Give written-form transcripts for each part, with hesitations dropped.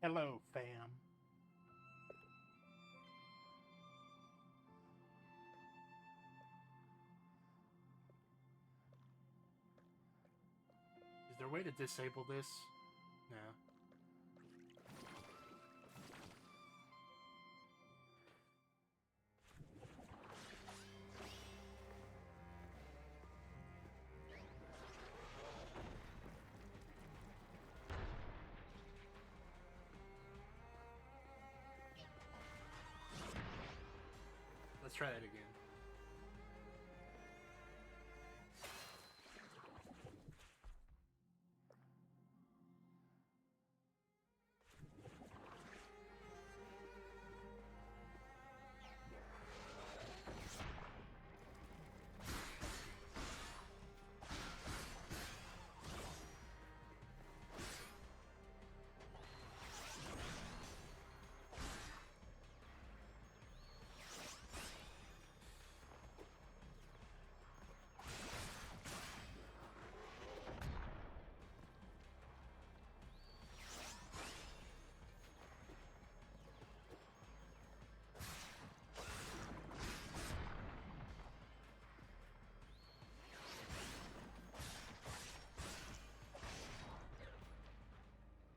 Hello, fam. Is there a way to disable this? No. Let's try that again.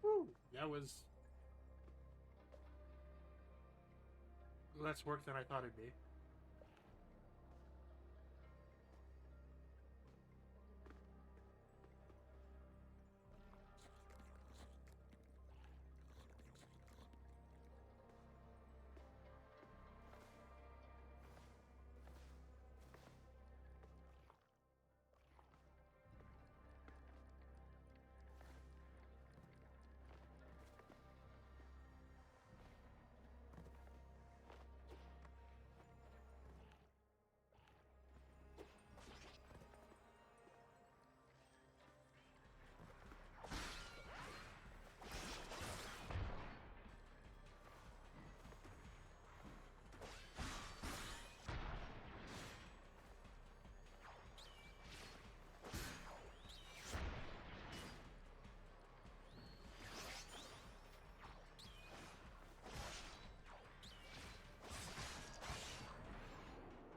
Woo! That was less work than I thought it'd be.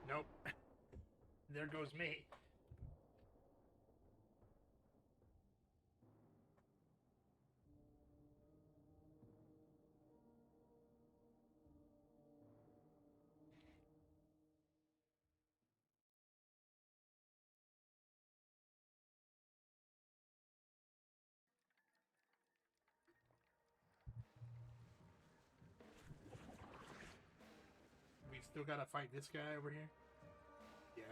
Nope. There goes me. We still gotta fight this guy over here? Yeah.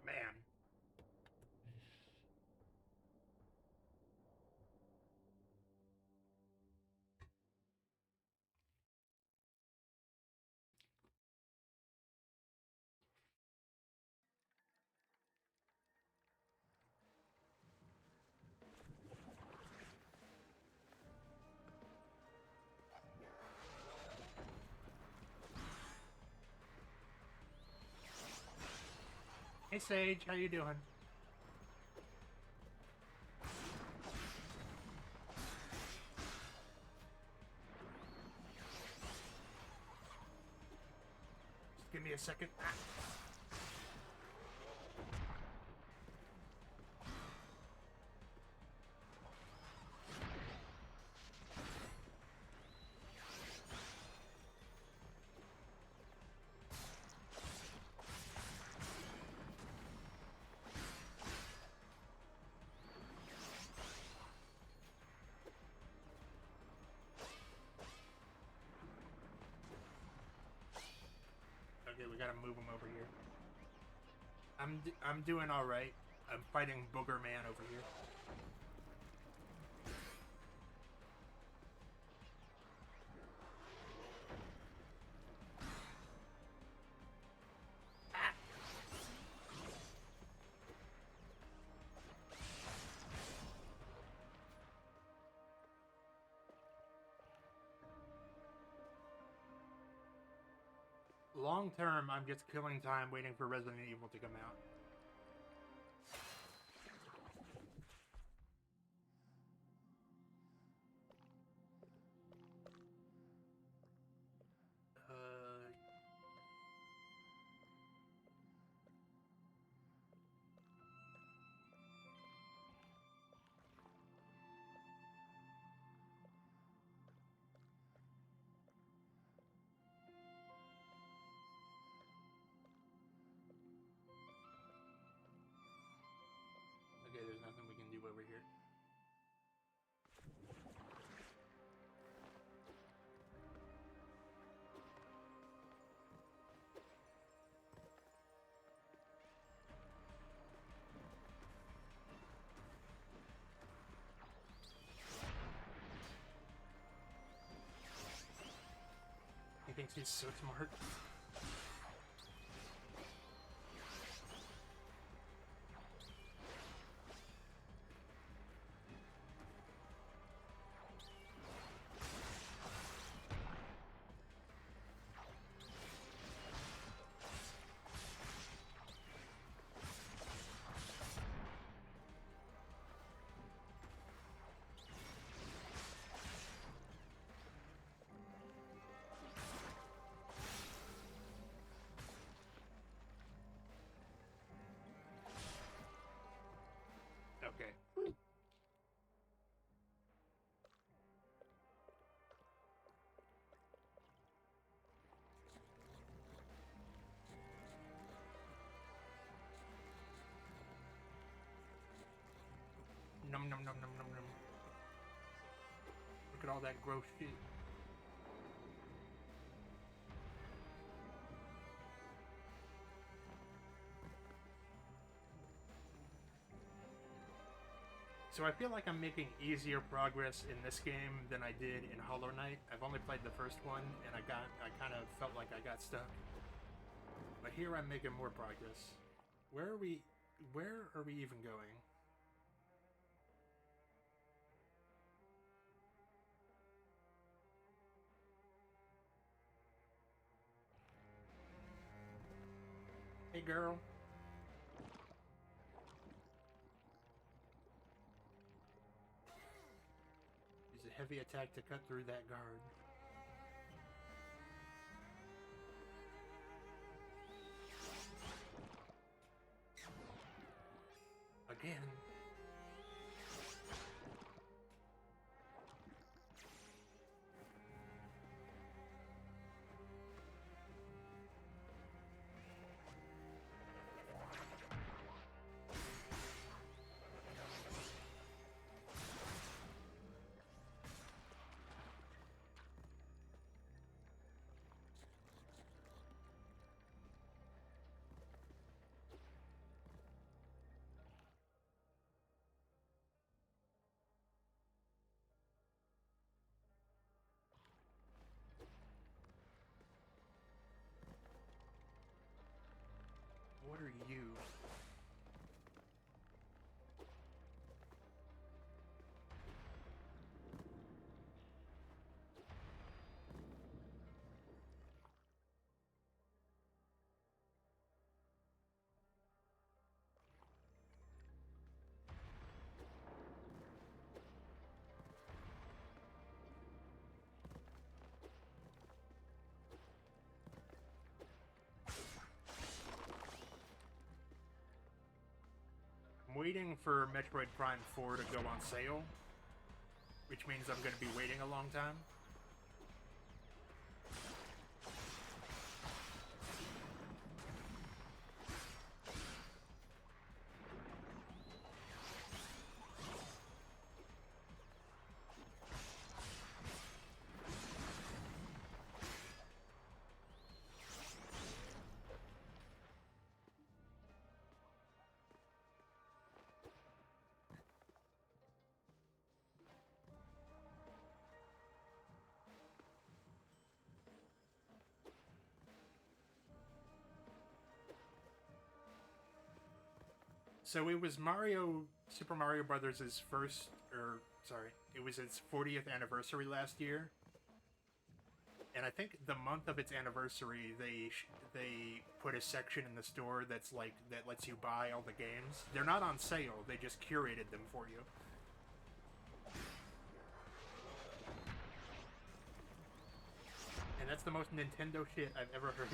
Man. Hey Sage, how you doing? Just give me a second. Ah. Okay, we gotta move him over here. I'm doing all right. I'm fighting Booger Man over here. Long term, I'm just killing time waiting for Resident Evil to come out. Okay, there's nothing we can do over here. He thinks he's so smart. Okay. Num num num num num num. Look at all that gross shit. So I feel like I'm making easier progress in this game than I did in Hollow Knight. I've only played the first one, and I kind of felt like I got stuck. But here I'm making more progress. Where are we even going? Hey, girl. Use a heavy attack to cut through that guard. Again. What are you? I'm waiting for Metroid Prime 4 to go on sale, which means I'm going to be waiting a long time. So it was Super Mario Brothers' it was its 40th anniversary last year. And I think the month of its anniversary, they put a section in the store that's like that lets you buy all the games. They're not on sale; they just curated them for you. And that's the most Nintendo shit I've ever heard.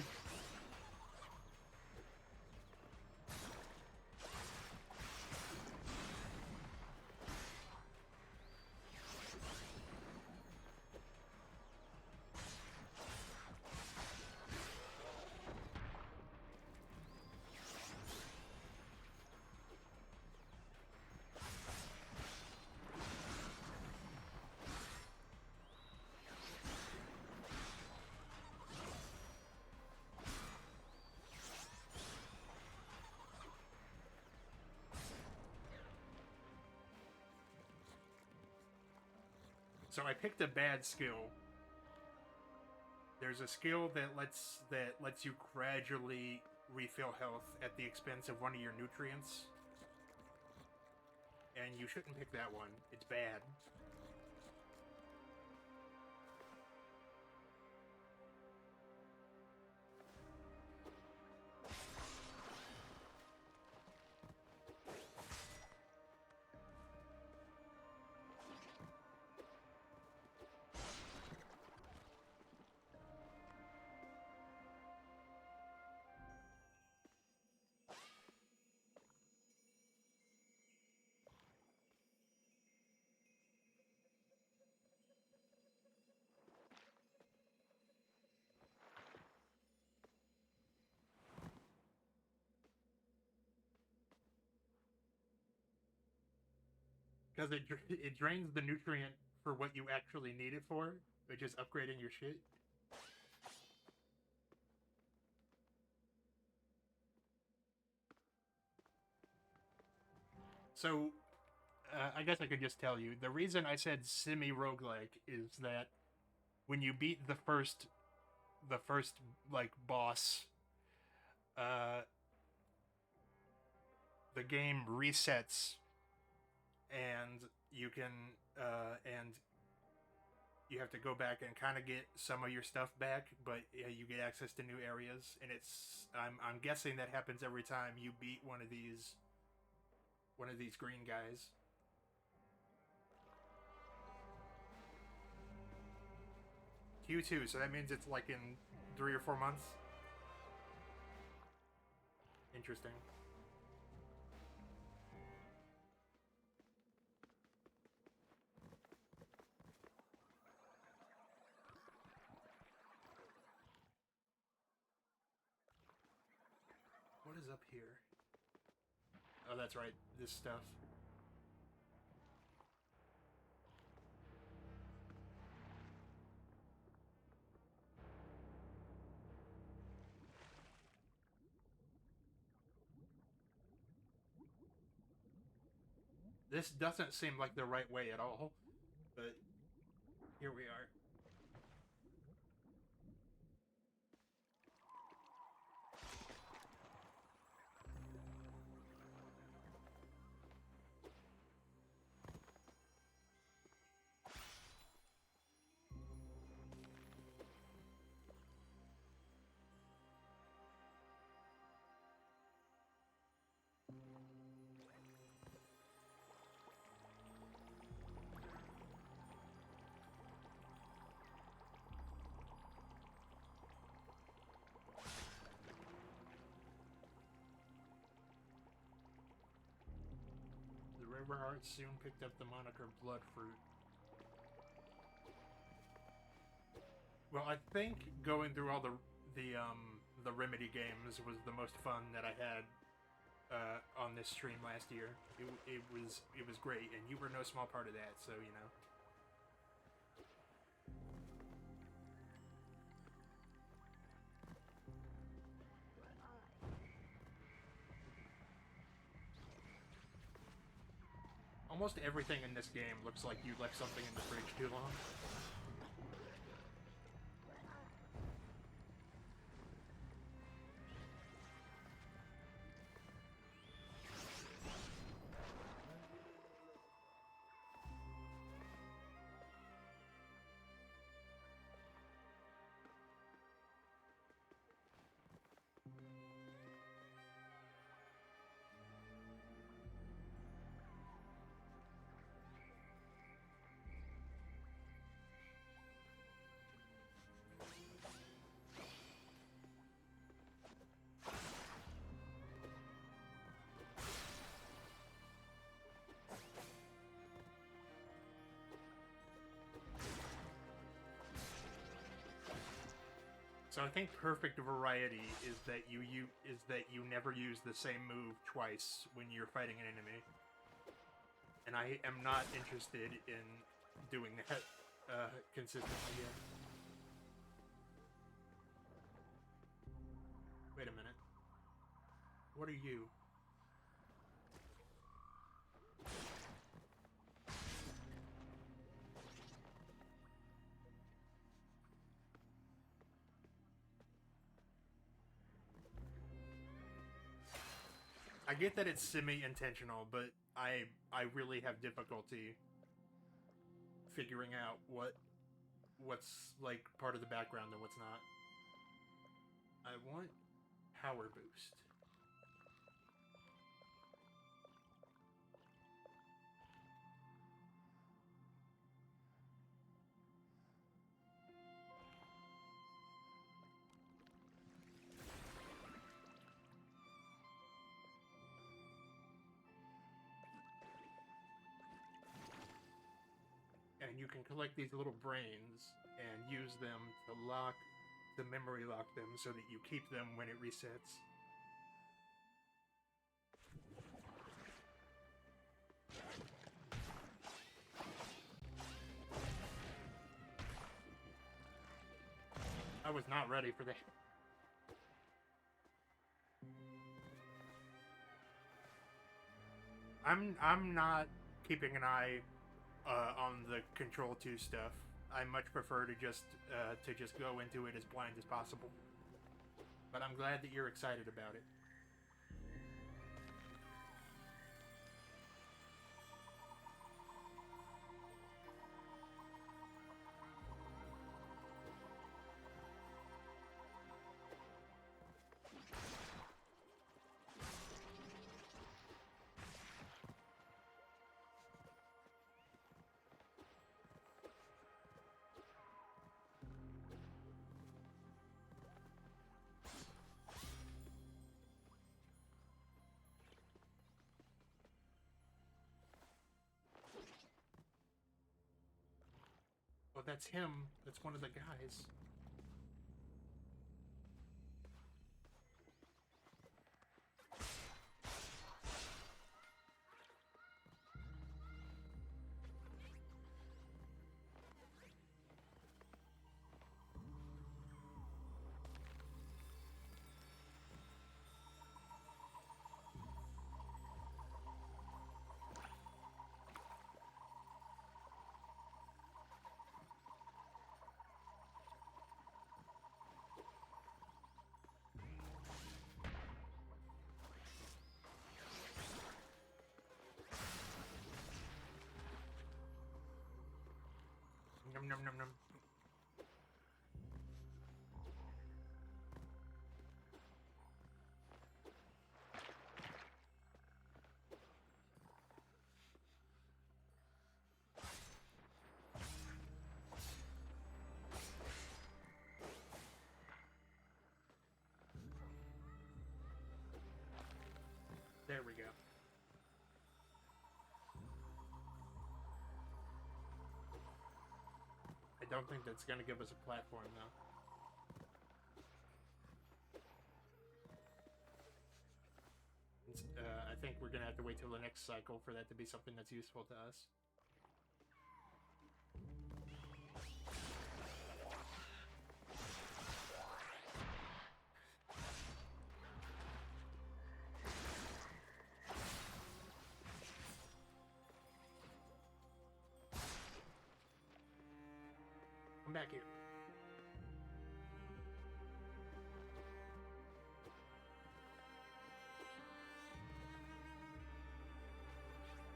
So I picked a bad skill. There's a skill that lets you gradually refill health at the expense of one of your nutrients. And you shouldn't pick that one. It's bad. Because it drains the nutrient for what you actually need it for, which is upgrading your shit. So, I guess I could just tell you the reason I said semi roguelike is that when you beat the first like boss, uh, the game resets, and you can and you have to go back and kind of get some of your stuff back, but you get access to new areas, and I'm guessing that happens every time you beat one of these green guys. Q2, so that means it's like in 3 or 4 months. Interesting. What is up here? Oh, that's right. This stuff. This doesn't seem like the right way at all, but here we are. The River Heart soon picked up the moniker Bloodfruit. Well, I think going through all the Remedy games was the most fun that I had on this stream last year. It was great, and you were no small part of that. So you know. Almost everything in this game looks like you left something in the fridge too long. So I think perfect variety is that you never use the same move twice when you're fighting an enemy. And I am not interested in doing that consistently yet. Wait a minute. What are you? I get that it's semi-intentional, but I really have difficulty figuring out what's like part of the background and what's not. I want power boost. And you can collect these little brains and use them to memory lock them so that you keep them when it resets. I was not ready for that. I'm not keeping an eye on the Control 2 stuff. I much prefer to just go into it as blind as possible. But I'm glad that you're excited about it. Oh, that's him. That's one of the guys. Num num num num. There we go. I don't think that's going to give us a platform, though. I think we're going to have to wait till the next cycle for that to be something that's useful to us. Come back here.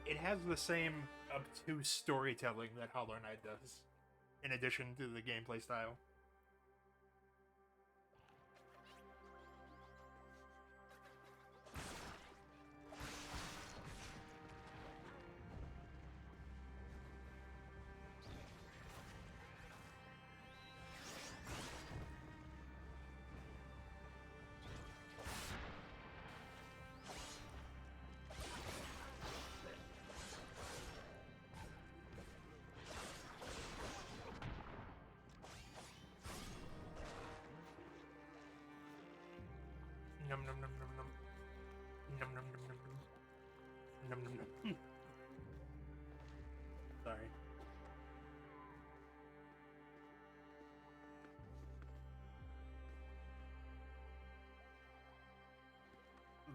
It has the same obtuse storytelling that Hollow Knight does, in addition to the gameplay style. Num num num num num. Num num num num num. Num num num. Sorry.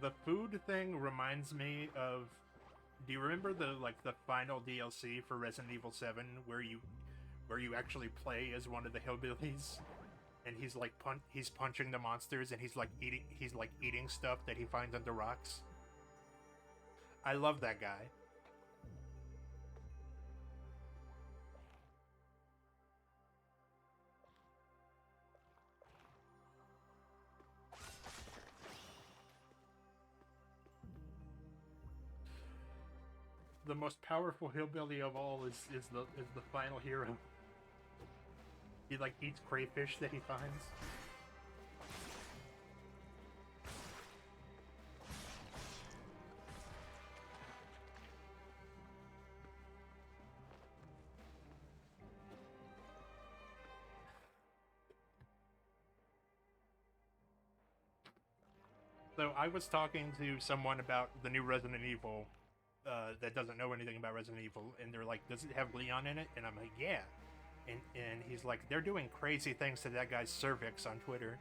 The food thing reminds me of. Do you remember the final DLC for Resident Evil 7 where you actually play as one of the hillbillies and he's like he's punching the monsters and he's like eating stuff that he finds under rocks? I love that guy. The most powerful hillbilly of all is the final hero. He like eats crayfish that he finds. So I was talking to someone about the new Resident Evil that doesn't know anything about Resident Evil, and they're like, "Does it have Leon in it?" And I'm like, "Yeah." And he's like, "They're doing crazy things to that guy's cervix on Twitter."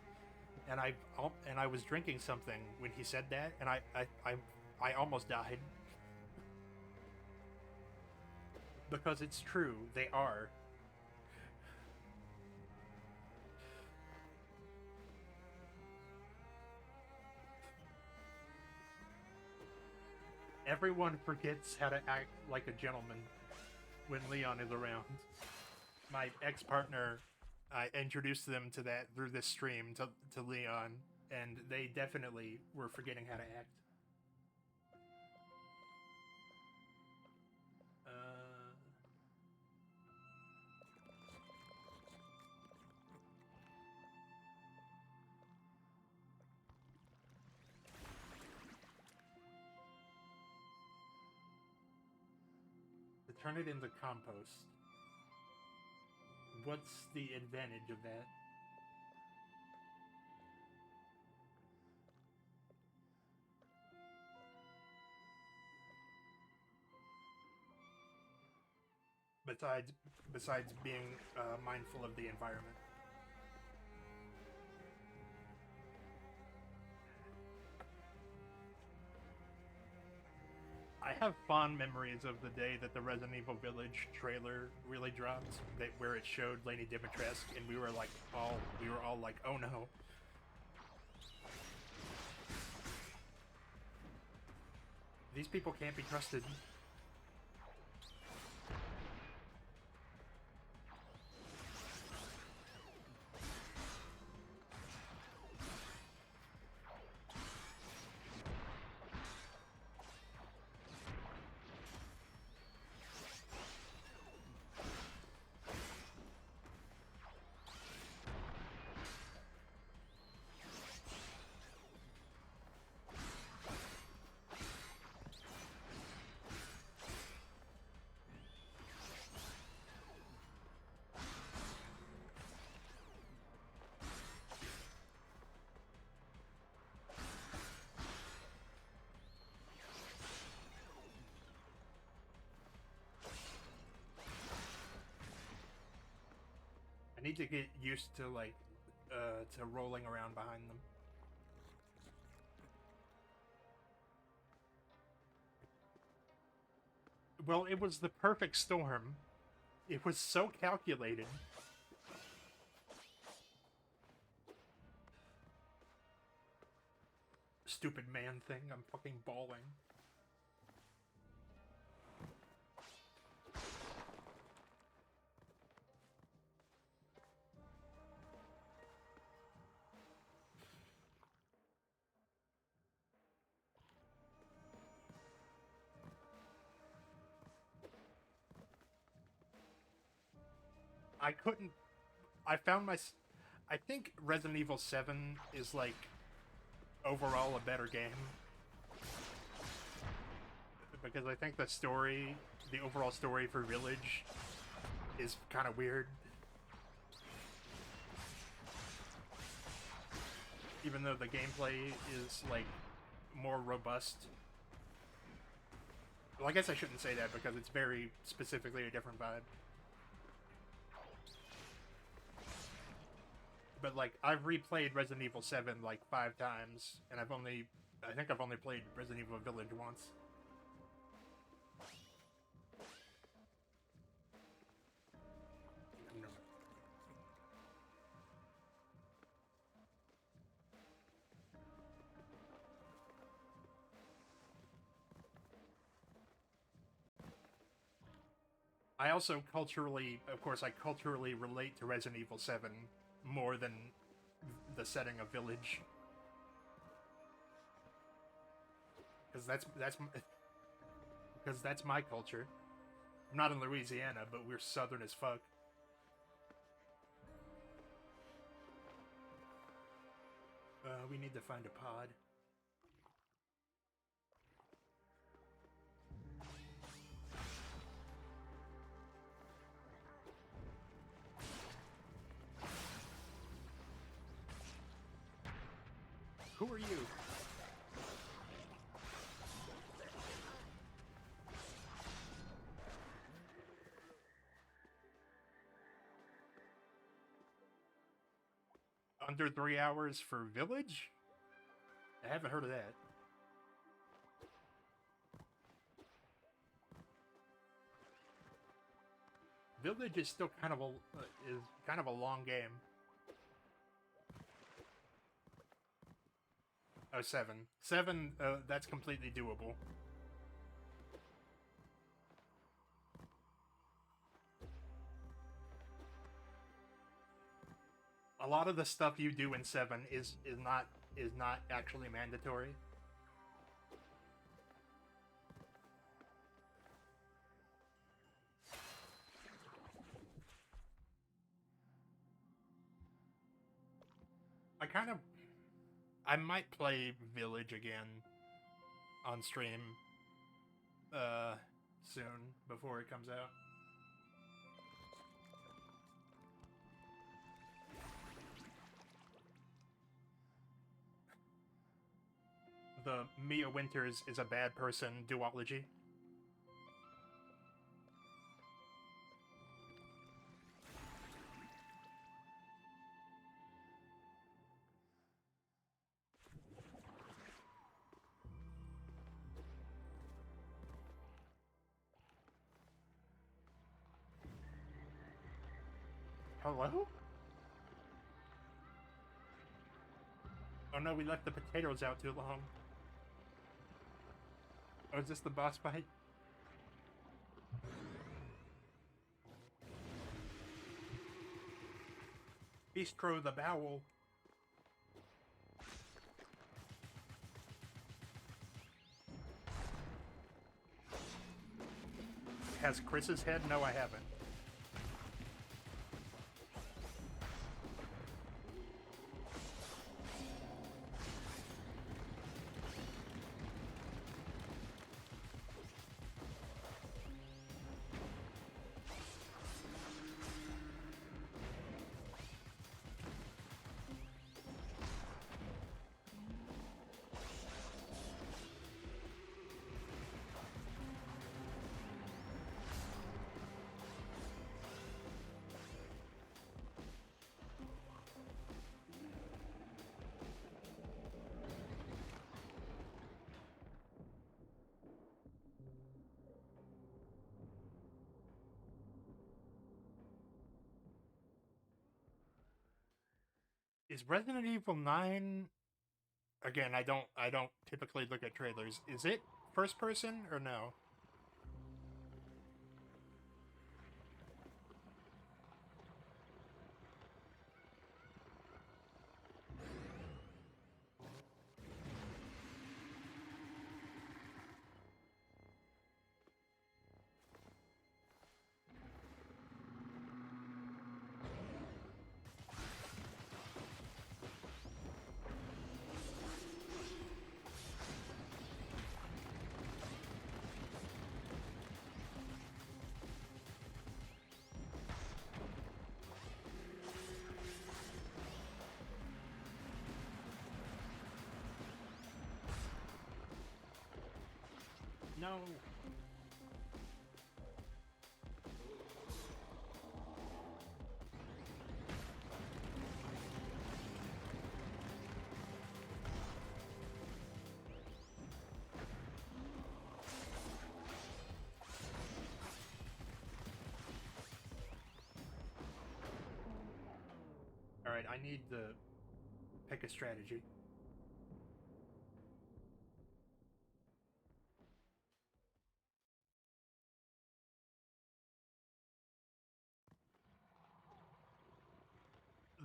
And I was drinking something when he said that, and I almost died because it's true. They are. Everyone forgets how to act like a gentleman when Leon is around. My ex-partner, I introduced them to that through this stream to Leon, and they definitely were forgetting how to act. To turn it into compost. What's the advantage of that? Besides being mindful of the environment. I have fond memories of the day that the Resident Evil Village trailer really dropped, where it showed Lady Dimitrescu, and we were all like, "Oh no." These people can't be trusted. I need to get used to to rolling around behind them. Well, it was the perfect storm. It was so calculated. Stupid man thing, I'm fucking bawling. I couldn't. I found my. I think Resident Evil 7 is like overall a better game because I think the overall story for Village, is kind of weird. even though the gameplay is like more robust. Well, I guess I shouldn't say that because it's very specifically a different vibe. But like, I've replayed Resident Evil 7 like 5 times, and I think I've only played Resident Evil Village once. I also culturally, of course, I culturally relate to Resident Evil 7 more than the setting of Village. Because that's my culture. I'm not in Louisiana, but we're southern as fuck. We need to find a pod. Who are you? Under 3 hours for Village? I haven't heard of that. Village is still kind of a long game. Oh, 7. 7, that's completely doable. A lot of the stuff you do in 7 is not actually mandatory. I might play Village again on stream soon before it comes out. The Mia Winters is a bad person duology. Hello? Oh no, we left the potatoes out too long. Oh, is this the boss fight? Bistro the Bowel. Has Chris's head? No, I haven't. Is Resident Evil 9 again, I don't typically look at trailers. Is it first person or no? No. Alright, I need to pick a strategy.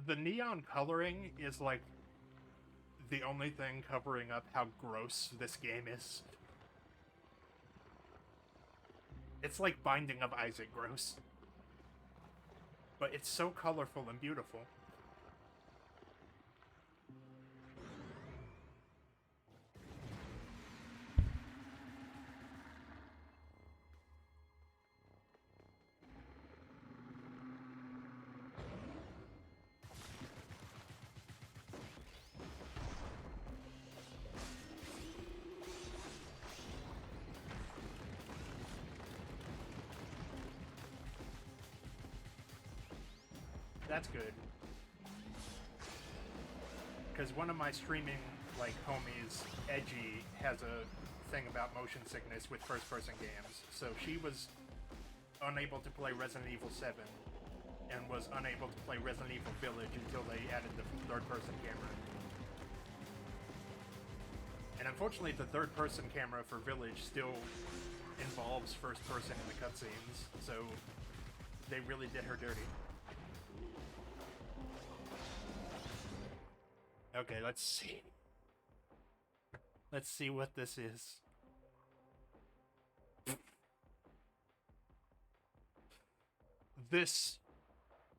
The neon coloring is like the only thing covering up how gross this game is. It's like Binding of Isaac gross. But it's so colorful and beautiful. That's good. Because one of my streaming, like, homies, Edgy, has a thing about motion sickness with first-person games. So she was unable to play Resident Evil 7 and was unable to play Resident Evil Village until they added the third-person camera. And unfortunately, the third-person camera for Village still involves first-person in the cutscenes, so they really did her dirty. Okay, let's see. Let's see what this is. This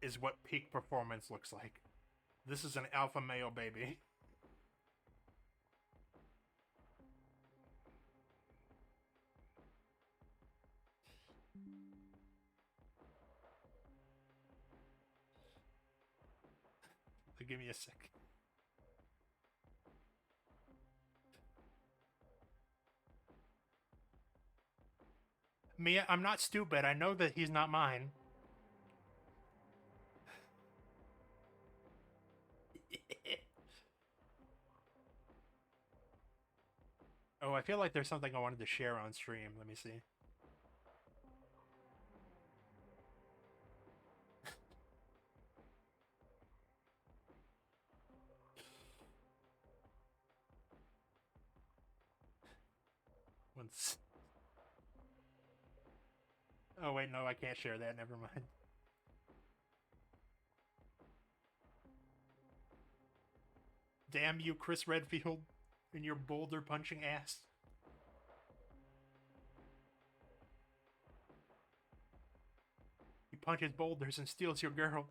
is what peak performance looks like. This is an alpha male baby. Give me a sec. Mia, I'm not stupid. I know that he's not mine. Oh, I feel like there's something I wanted to share on stream. Let me see. Once. Oh, wait, no, I can't share that. Never mind. Damn you, Chris Redfield, and your boulder punching ass. He punches boulders and steals your girl.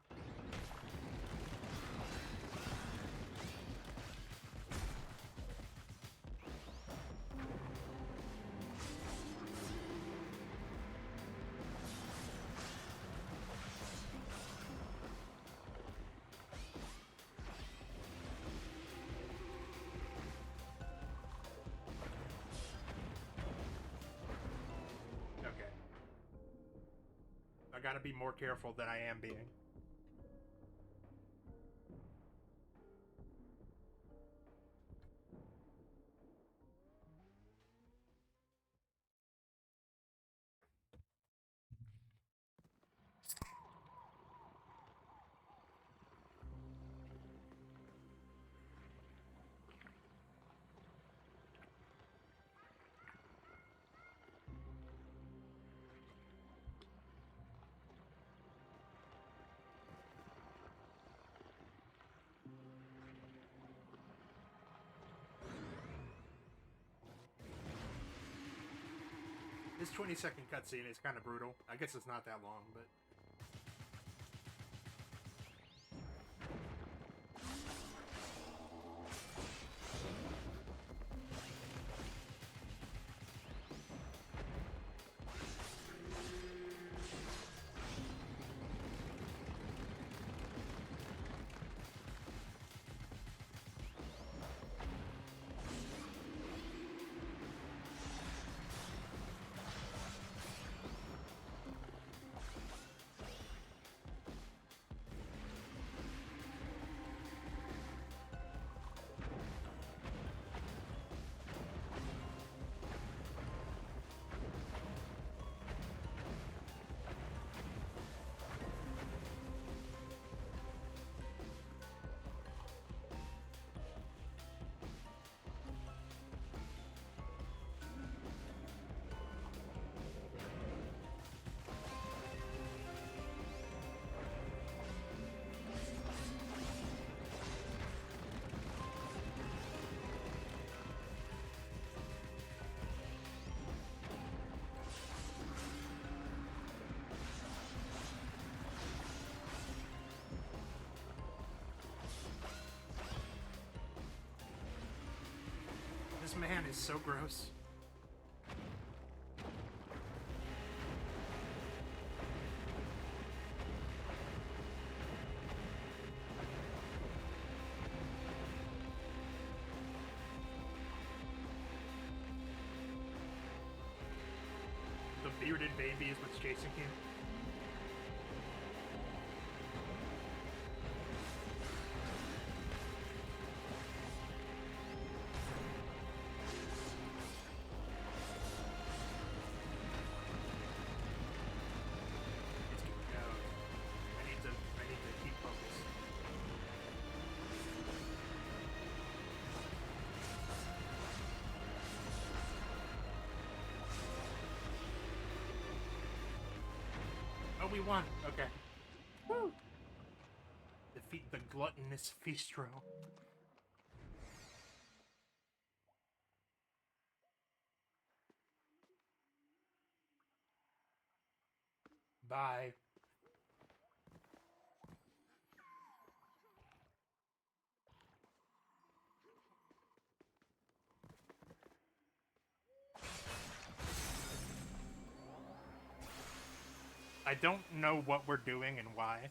I gotta be more careful than I am being. This 20-second cutscene is kind of brutal. I guess it's not that long, but... This man is so gross. The bearded baby is what's chasing him. It's getting out. I need to keep focused. Oh, we won. Okay. Woo! Defeat the gluttonous Feastro. Bye. I don't know what we're doing and why.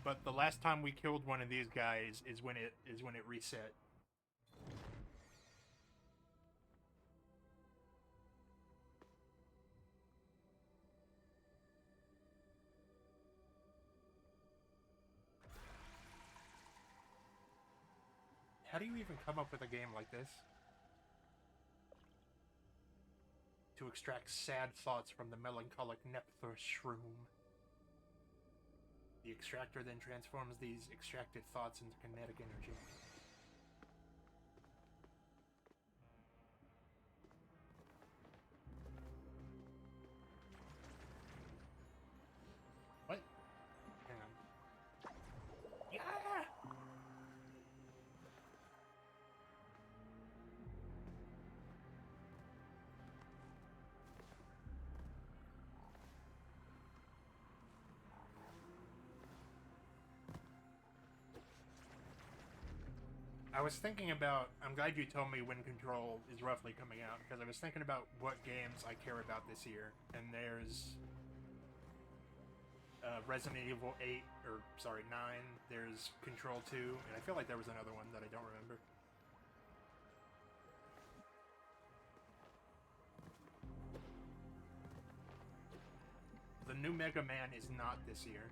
But the last time we killed one of these guys is when it reset. How do you even come up with a game like this? To extract sad thoughts from the melancholic Nephthor shroom. The extractor then transforms these extracted thoughts into kinetic energy. What? Hang on. Yeah! I was thinking about, I'm glad you told me when Control is roughly coming out, because I was thinking about what games I care about this year, and there's Resident Evil 8, or sorry, 9, there's Control 2, and I feel like there was another one that I don't remember. The new Mega Man is not this year.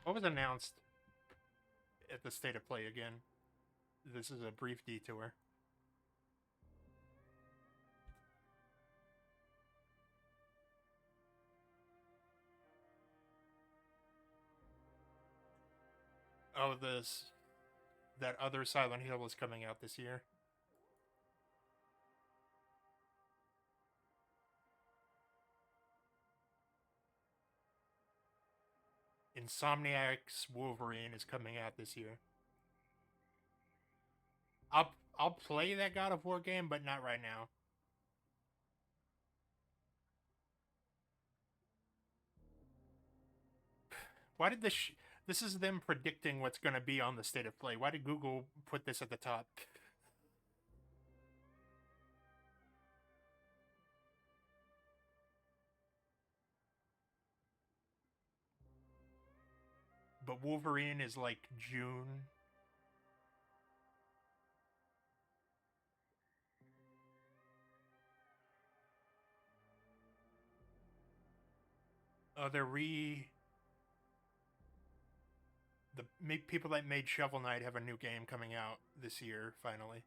What was announced at the State of Play again? This is a brief detour. Oh, that other Silent Hill is coming out this year. Insomniac's Wolverine is coming out this year. I'll play that God of War game, but not right now. Why did this is them predicting what's going to be on the State of Play. Why did Google put this at the top? But Wolverine is like June. Oh, the people that made Shovel Knight have a new game coming out this year, finally.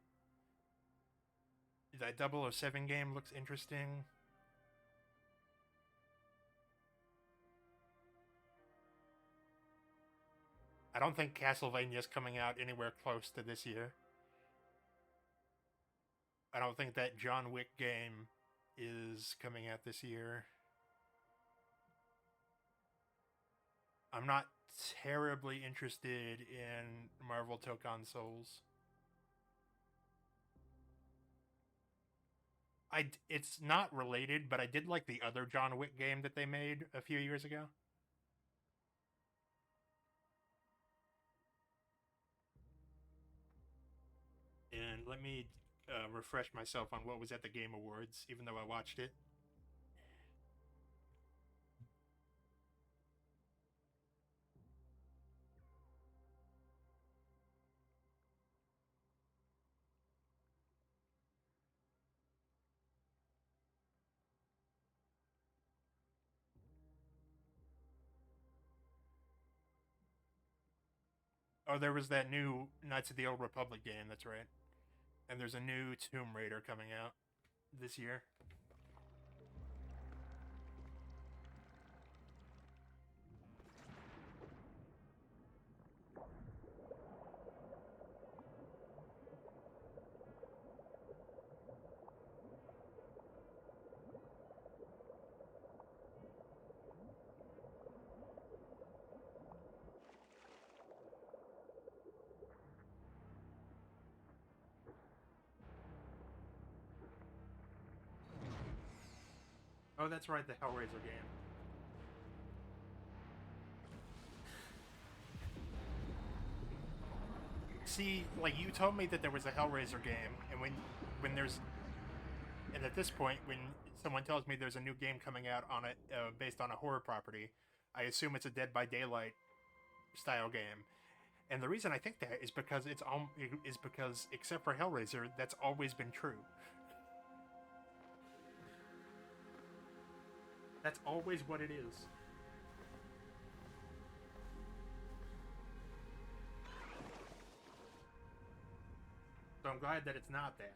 That 007 game looks interesting. I don't think Castlevania's coming out anywhere close to this year. I don't think that John Wick game is coming out this year. I'm not terribly interested in Marvel Tokon Souls. It's not related, but I did like the other John Wick game that they made a few years ago. And let me refresh myself on what was at the Game Awards, even though I watched it. Oh, there was that new Knights of the Old Republic game, that's right. And there's a new Tomb Raider coming out this year. Oh, that's right, the Hellraiser game. See, like, you told me that there was a Hellraiser game, and when there's and at this point, when someone tells me there's a new game coming out on it based on a horror property, I assume it's a Dead by Daylight style game. And the reason I think that is because except for Hellraiser, that's always been true. That's always what it is. So I'm glad that it's not that.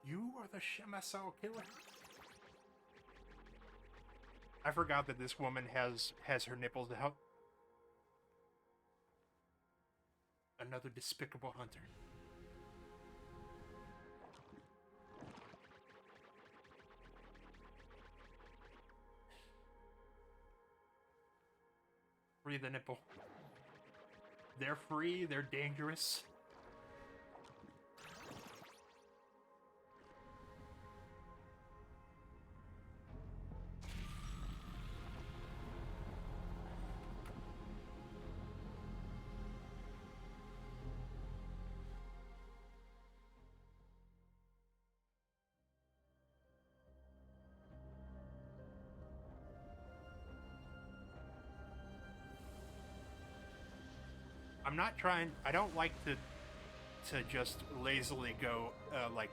You are the Shemasal killer? I forgot that this woman has her nipples out. Another despicable hunter. Free the nipple. They're free, they're dangerous. I'm not trying. I don't like to just lazily go like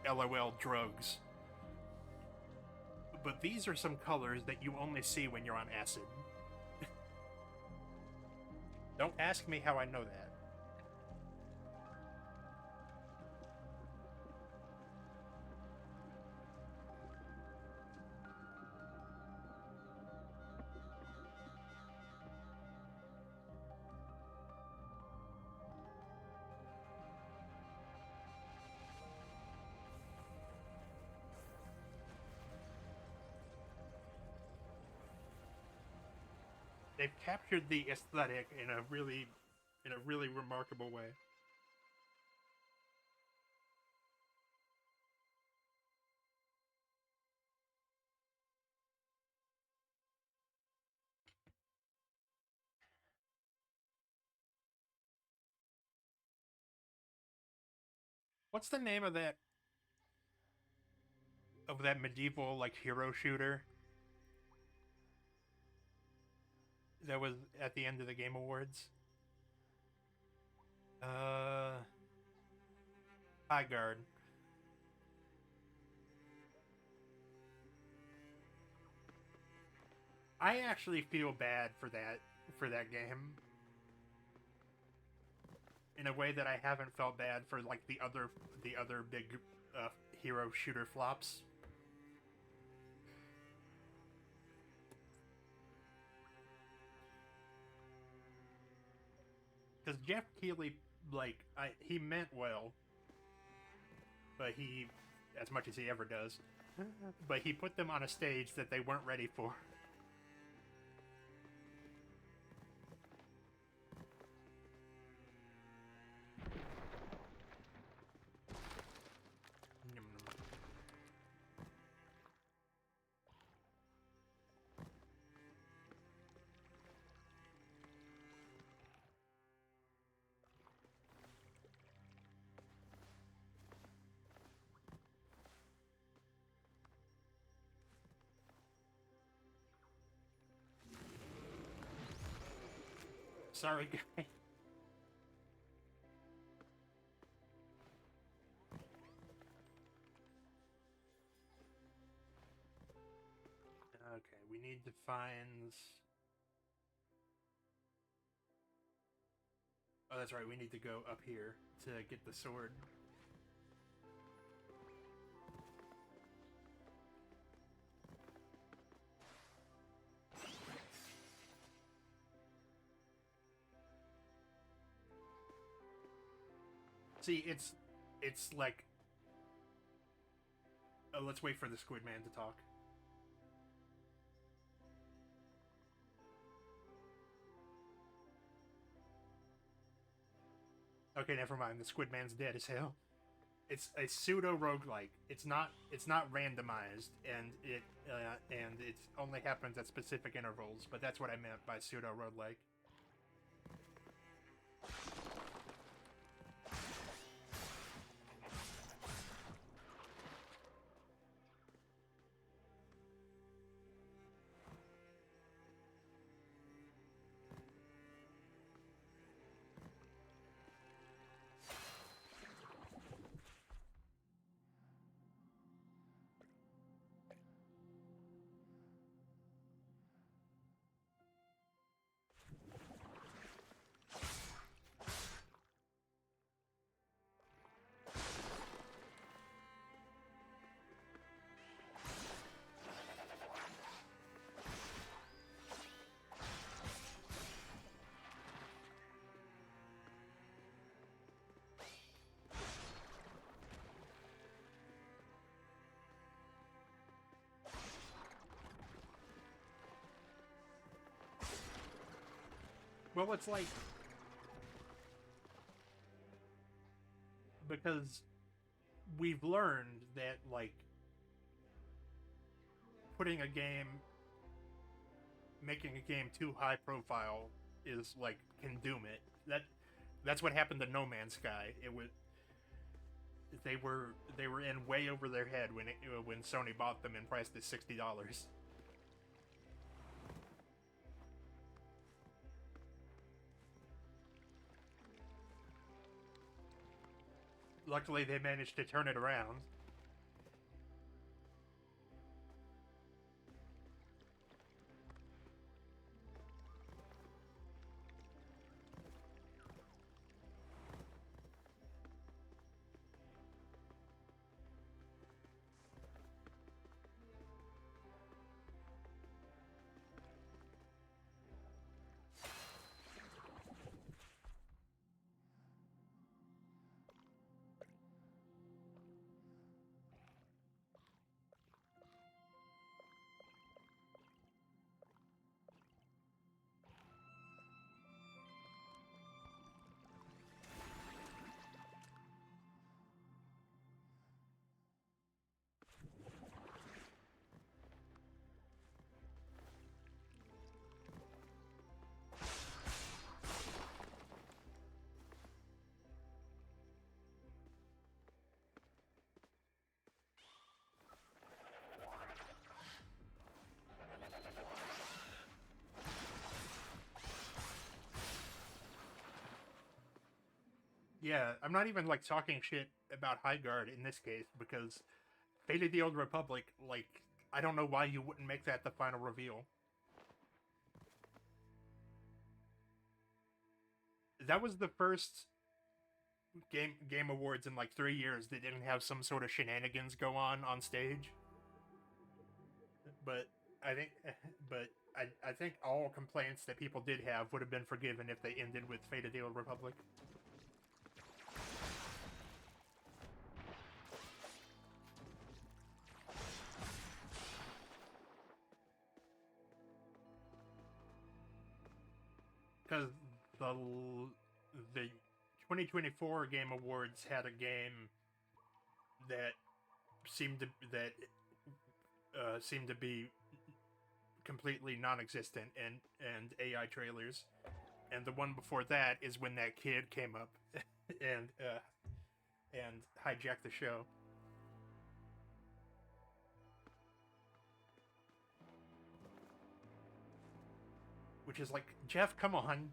LOL drugs. But these are some colors that you only see when you're on acid. Don't ask me how I know that. They've captured the aesthetic in a really remarkable way. What's the name of that medieval like hero shooter that was at the end of the Game Awards? Uh, High Guard. I actually feel bad for that game. in a way that I haven't felt bad for like the other big hero shooter flops. Because Jeff Keighley, like, he meant well, but he, as much as he ever does, but he put them on a stage that they weren't ready for. Sorry, guy. Okay, we need to find... Oh, that's right, we need to go up here to get the sword. See, it's like... Oh, let's wait for the Squid Man to talk. Okay, never mind. The Squid Man's dead as hell. It's a pseudo roguelike. It's not randomized, and it only happens at specific intervals. But that's what I meant by pseudo roguelike. Well, it's like... Because we've learned that, like, putting a game... Making a game too high profile is, like, can doom it. That's what happened to No Man's Sky. It was... They were in way over their head when Sony bought them and priced it $60. Luckily, they managed to turn it around. Yeah, I'm not even, like, talking shit about High Guard in this case, because Fate of the Old Republic, like, I don't know why you wouldn't make that the final reveal. That was the first game awards in like 3 years that didn't have some sort of shenanigans go on stage. But I think, but I think all complaints that people did have would have been forgiven if they ended with Fate of the Old Republic. Because the 2024 Game Awards had a game that seemed to be completely non-existent and AI trailers, and the one before that is when that kid came up and hijacked the show. Which is like, Jeff, come on.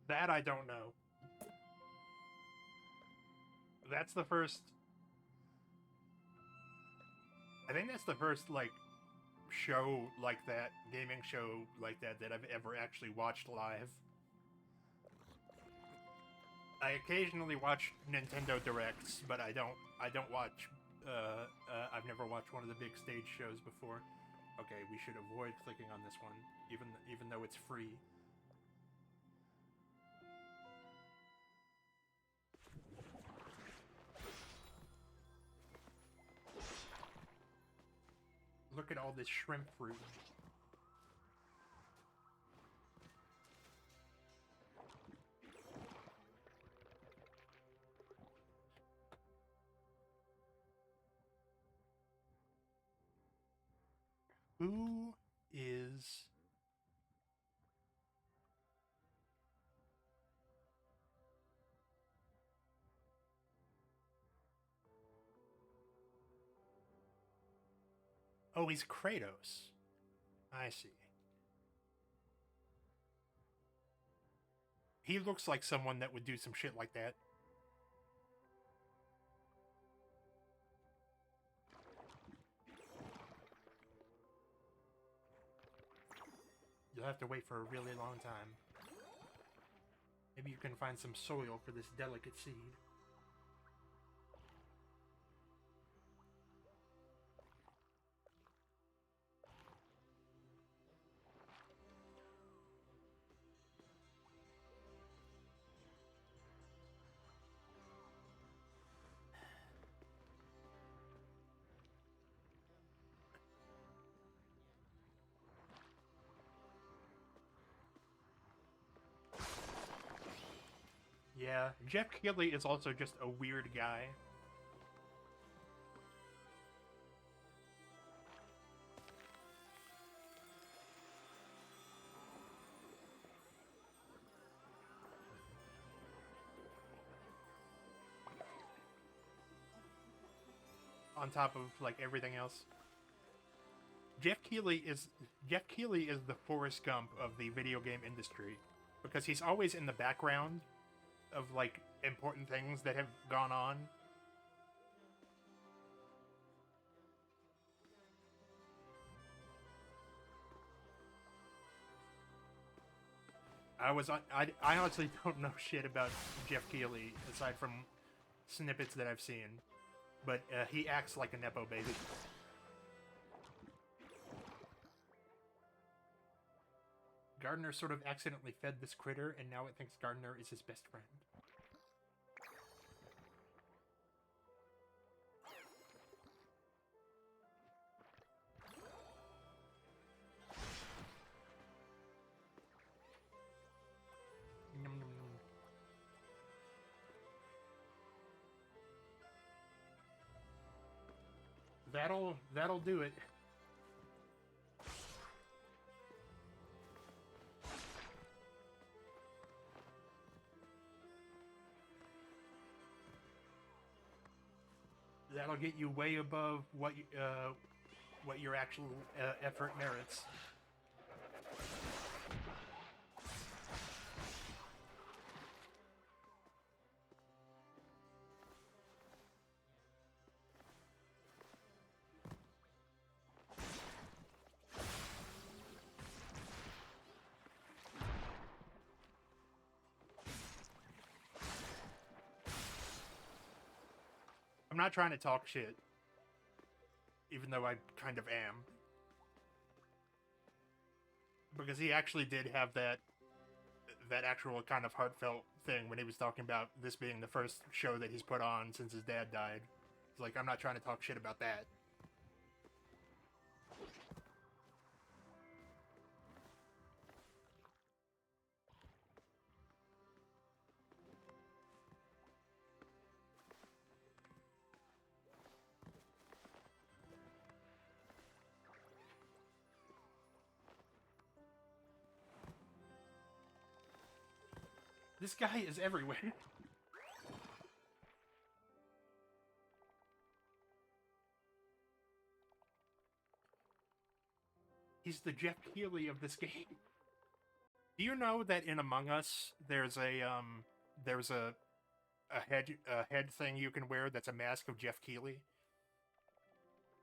That I don't know. That's the first... I think that's the first, like, show like that, gaming show like that I've ever actually watched live. I occasionally watch Nintendo Directs, but I don't watch, I've never watched one of the big stage shows before. Okay, we should avoid clicking on this one, even though it's free. Look at all this shrimp fruit. Who is... Oh, he's Kratos. I see. He looks like someone that would do some shit like that. You'll have to wait for a really long time. Maybe you can find some soil for this delicate seed. Yeah, Jeff Keighley is also just a weird guy. On top of, like, everything else. Jeff Keighley is the Forrest Gump of the video game industry, because he's always in the background of, like, important things that have gone on. I honestly don't know shit about Jeff Keighley aside from snippets that I've seen, but he acts like a nepo baby. Gardner sort of accidentally fed this critter, and now it thinks Gardner is his best friend. That'll do it. That'll get you way above what your actual effort merits. I'm not trying to talk shit, even though I kind of am. Because he actually did have that actual kind of heartfelt thing when he was talking about this being the first show that he's put on since his dad died. He's like, I'm not trying to talk shit about that. This guy is everywhere. He's the Jeff Keighley of this game. Do you know that in Among Us there's a head thing you can wear that's a mask of Jeff Keighley?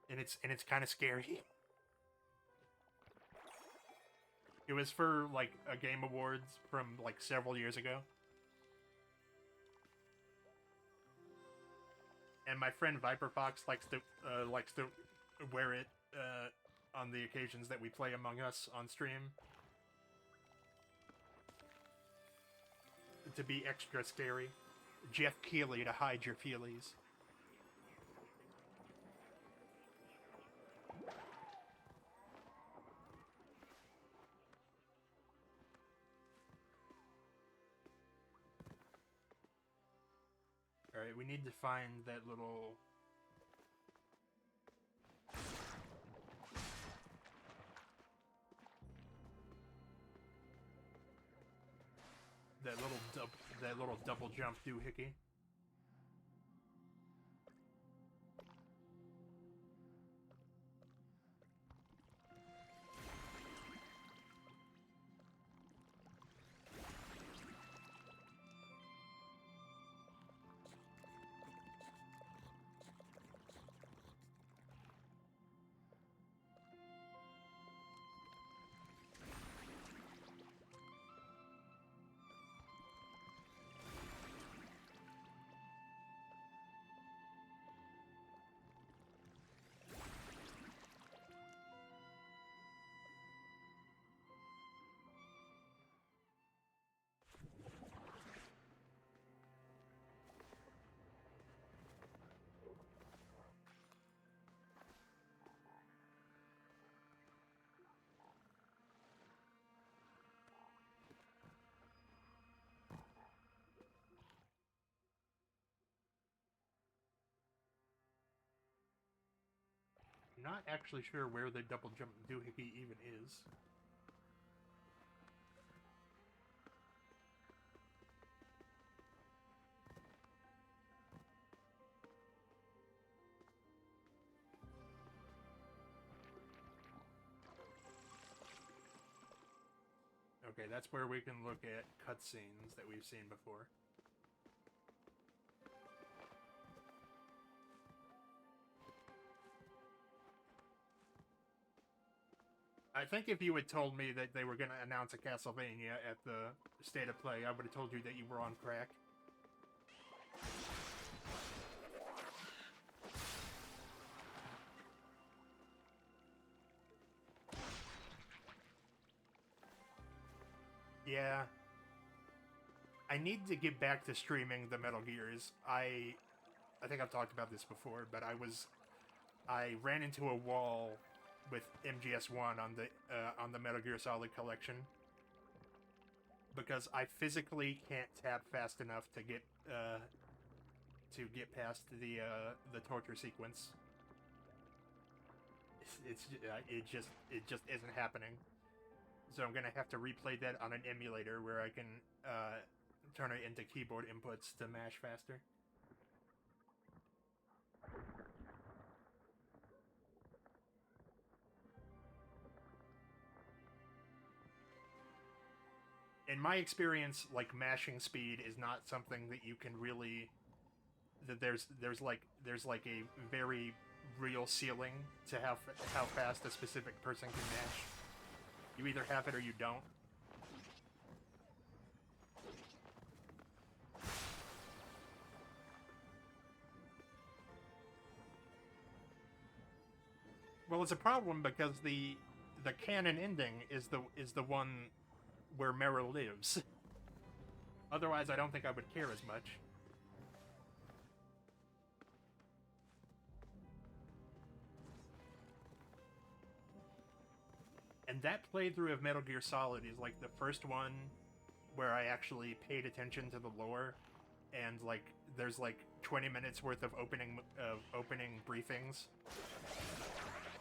And it's kind of scary. It was for like a Game Awards from like several years ago. And my friend Viperfox likes to wear it on the occasions that we play Among Us on stream. To be extra scary. Jeff Keighley to hide your feelies. Alright, we need to find that little... that little double jump doohickey. Not actually sure where the double jump doohickey even is. Okay, that's where we can look at cutscenes that we've seen before. I think if you had told me that they were going to announce a Castlevania at the State of Play, I would have told you that you were on crack. Yeah. I need to get back to streaming the Metal Gears. I think I've talked about this before, but I ran into a wall with MGS1 on the Metal Gear Solid collection because I physically can't tap fast enough to get past the torture sequence. it just isn't happening. So I'm gonna have to replay that on an emulator where I can turn it into keyboard inputs to mash faster. In my experience, like mashing speed is not something that you can really. That there's like a very real ceiling to how fast a specific person can mash. You either have it or you don't. Well, it's a problem because the canon ending is the one where Meryl lives. Otherwise, I don't think I would care as much. And that playthrough of Metal Gear Solid is like the first one where I actually paid attention to the lore, and like there's like 20 minutes worth of opening briefings,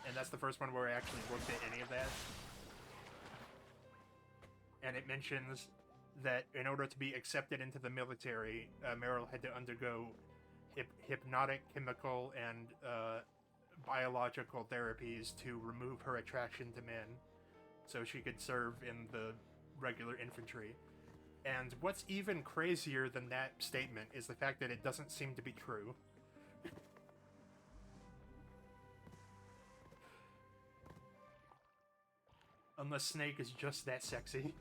and that's the first one where I actually looked at any of that. And it mentions that in order to be accepted into the military, Meryl had to undergo hypnotic, chemical, and biological therapies to remove her attraction to men, so she could serve in the regular infantry. And what's even crazier than that statement is the fact that it doesn't seem to be true. Unless Snake is just that sexy.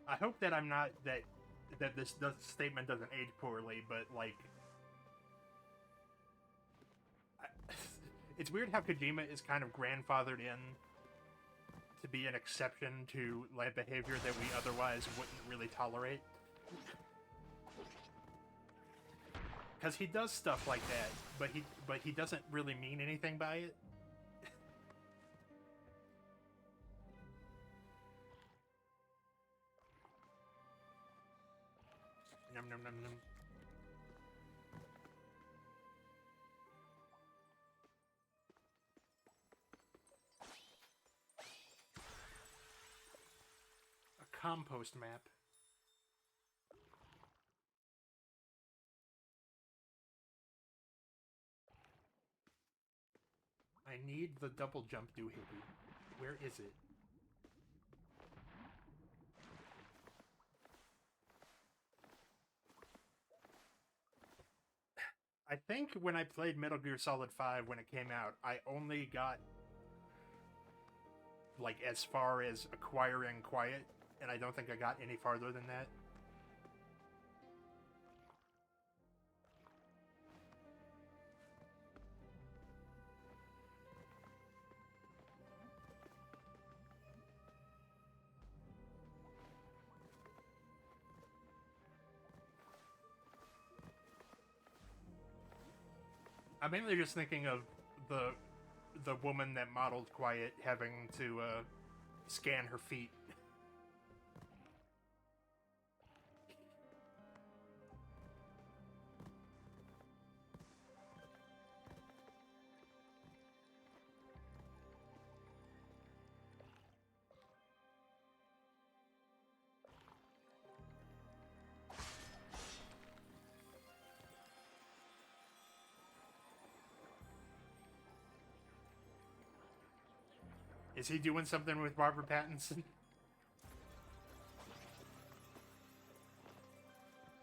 I hope that I'm not that this statement doesn't age poorly, but like, it's weird how Kojima is kind of grandfathered in to be an exception to like behavior that we otherwise wouldn't really tolerate. Because he does stuff like that, but he doesn't really mean anything by it. Num num num num. A compost map. I need the double jump doohickey. Where is it? I think when I played Metal Gear Solid 5 when it came out, I only got like as far as acquiring quiet, and I don't think I got any farther than that. I'm mainly just thinking of the woman that modeled Quiet having to scan her feet. Is he doing something with Barbara Pattinson?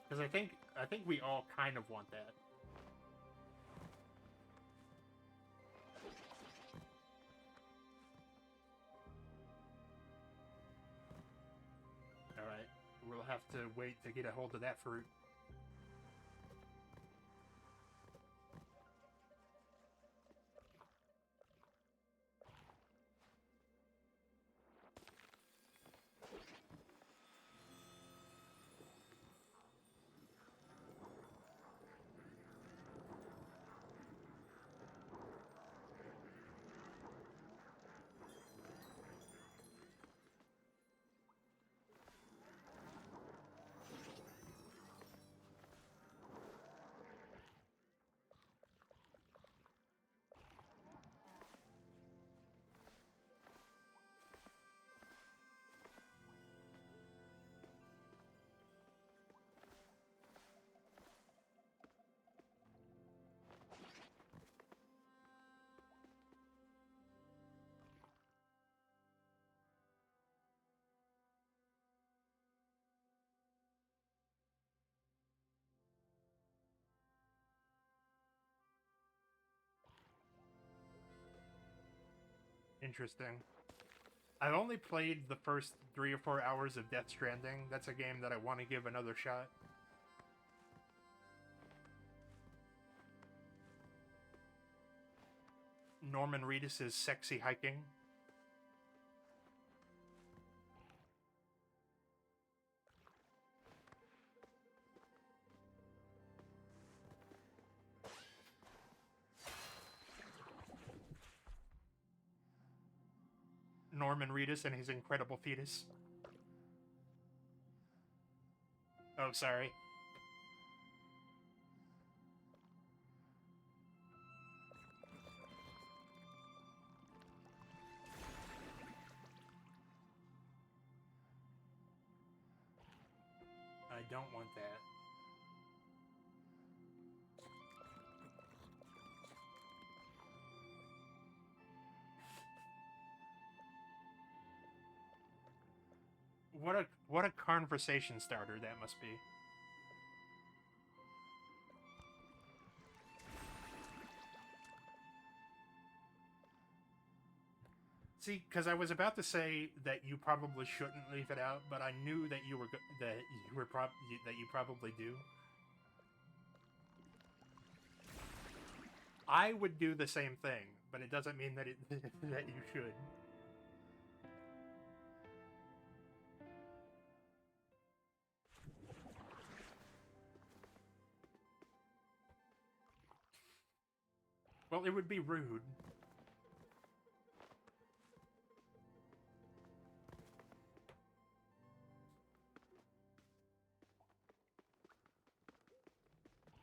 Because I think we all kind of want that. All right, we'll have to wait to get a hold of that fruit. Interesting. I've only played the first 3 or 4 hours of Death Stranding. That's a game that I want to give another shot. Norman Reedus' sexy hiking. Norman Reedus and his incredible fetus. Oh, sorry. I don't want that. What a conversation starter that must be. See, because I was about to say that you probably shouldn't leave it out, but I knew that you probably do. I would do the same thing, but it doesn't mean that that you should. Well, it would be rude.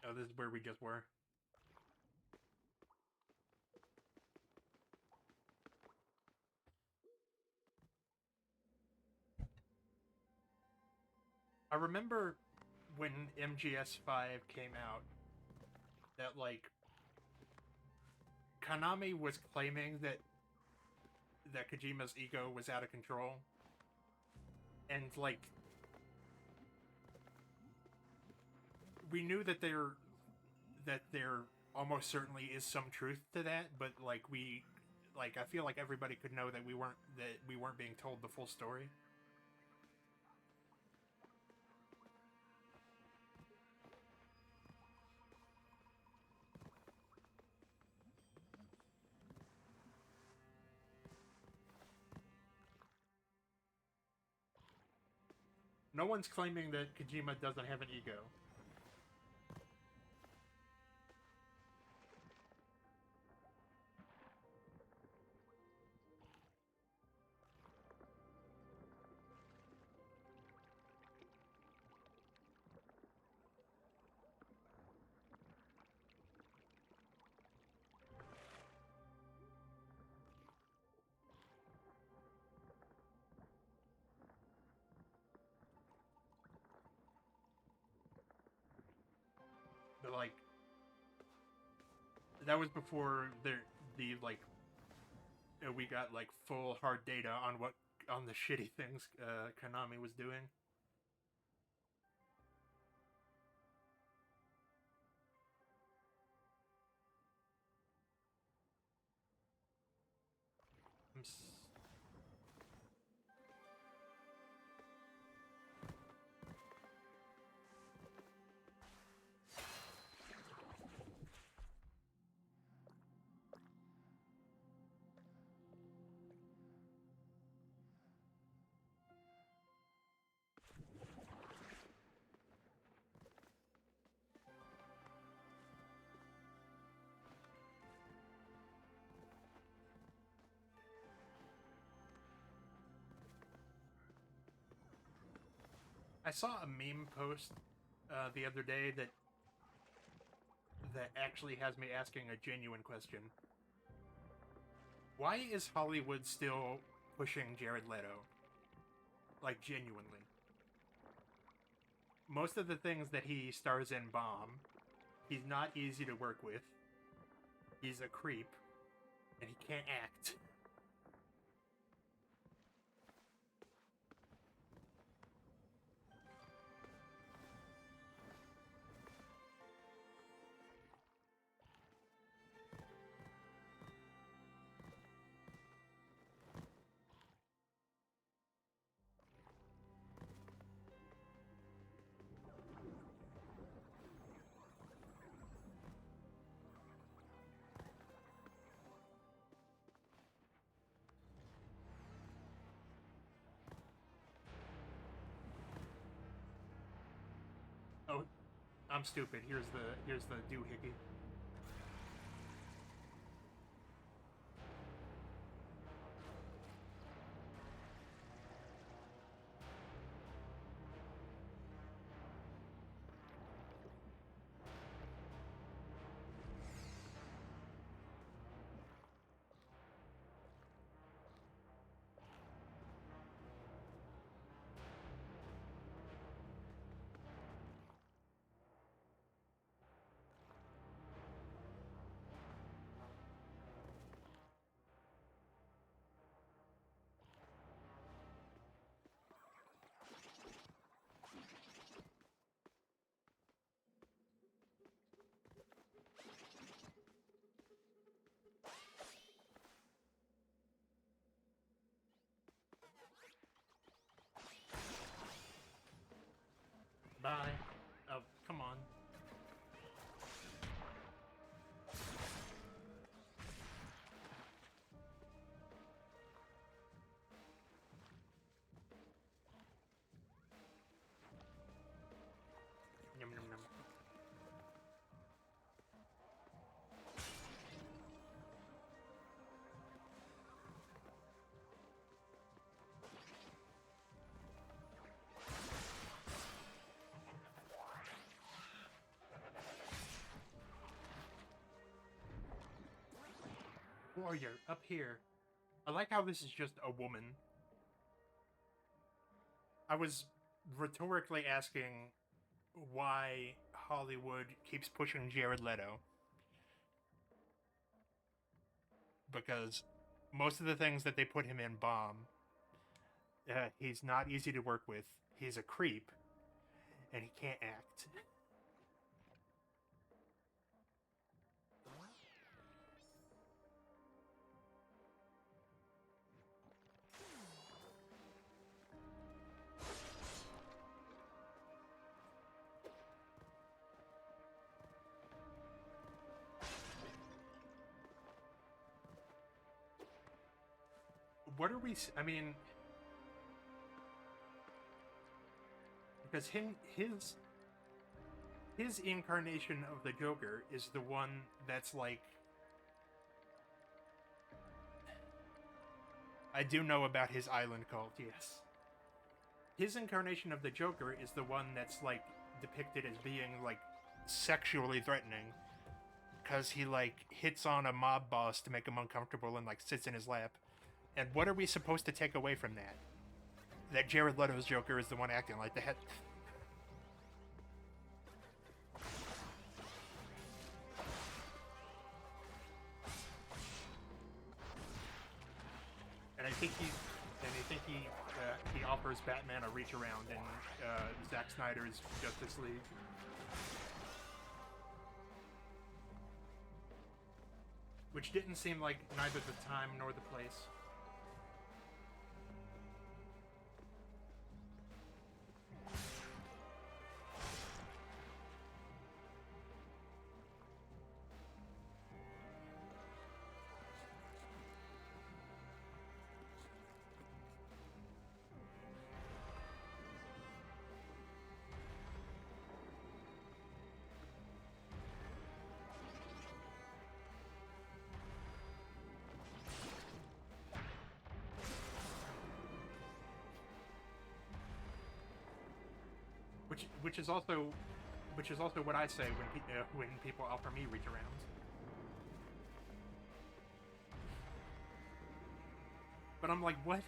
Oh, this is where we just were. I remember when MGS5 came out that, like, Konami was claiming that Kojima's ego was out of control. And, like, we knew that there almost certainly is some truth to that, but I feel like everybody could know that we weren't being told the full story. No one's claiming that Kojima doesn't have an ego. But, like, that was before we got, like, full hard data on the shitty things Konami was doing. I saw a meme post the other day that actually has me asking a genuine question. Why is Hollywood still pushing Jared Leto? Like, genuinely. Most of the things that he stars in bomb. He's not easy to work with. He's a creep. And he can't act. I'm stupid. Here's the doohickey. Bye. Oh, come on. Yum, yum, yum. Warrior, up here. I like how this is just a woman. I was rhetorically asking why Hollywood keeps pushing Jared Leto. Because most of the things that they put him in bomb. He's not easy to work with. He's a creep. And he can't act. What are we... I mean... Because his incarnation of the Joker is the one that's like... I do know about his island cult, yes. His incarnation of the Joker is the one that's, like, depicted as being, like, sexually threatening. Because he, like, hits on a mob boss to make him uncomfortable and, like, sits in his lap. And what are we supposed to take away from that? That Jared Leto's Joker is the one acting like that. And I think he offers Batman a reach around in Zack Snyder's Justice League. Which didn't seem like neither the time nor the place. Which is also what I say when people offer me reach arounds. But I'm like, what?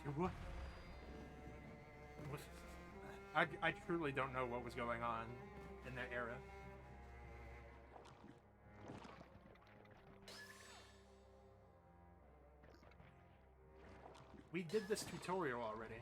I truly don't know what was going on in that era. We did this tutorial already.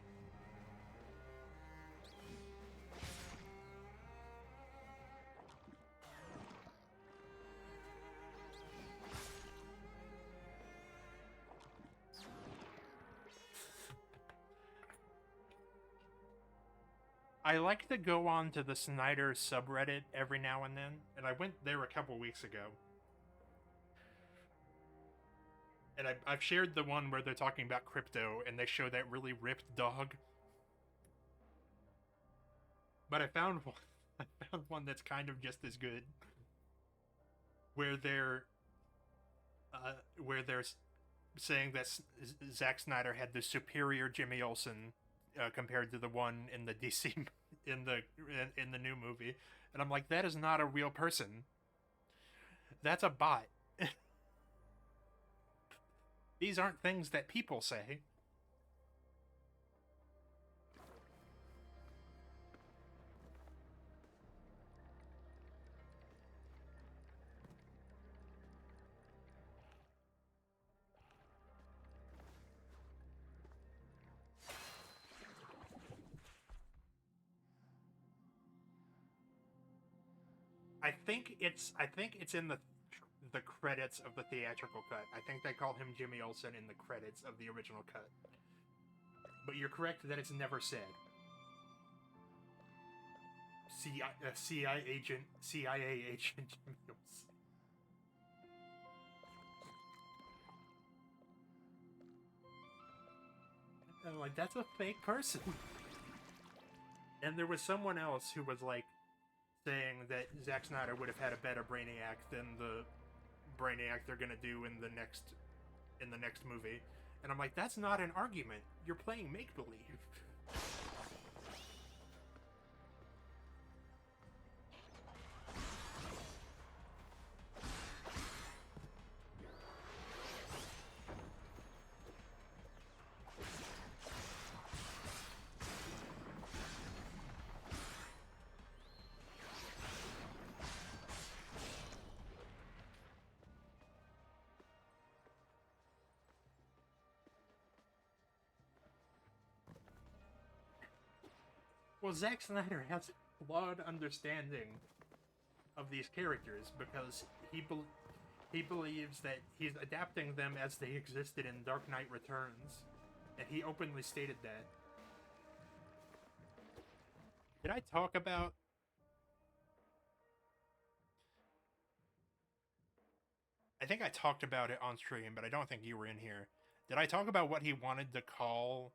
I like to go on to the Snyder subreddit every now and then, and I went there a couple weeks ago. And I've shared the one where they're talking about crypto, and they show that really ripped dog. But I found one. I found one that's kind of just as good, where they're saying that Zack Snyder had the superior Jimmy Olsen compared to the one in the DC in the new movie, and I'm like, that is not a real person. That's a bot. These aren't things that people say. I think it's in the credits of the theatrical cut. I think they called him Jimmy Olsen in the credits of the original cut. But you're correct that it's never said. CIA agent Jimmy Olsen. And I'm like, that's a fake person. And there was someone else who was like saying that Zack Snyder would have had a better Brainiac than the Brainiac they're gonna do in the next movie. And I'm like, that's not an argument. You're playing make believe. Well, Zack Snyder has a flawed understanding of these characters because he believes that he's adapting them as they existed in Dark Knight Returns, and he openly stated that. Did I talk about? I think I talked about it on stream, but I don't think you were in here. Did I talk about what he wanted to call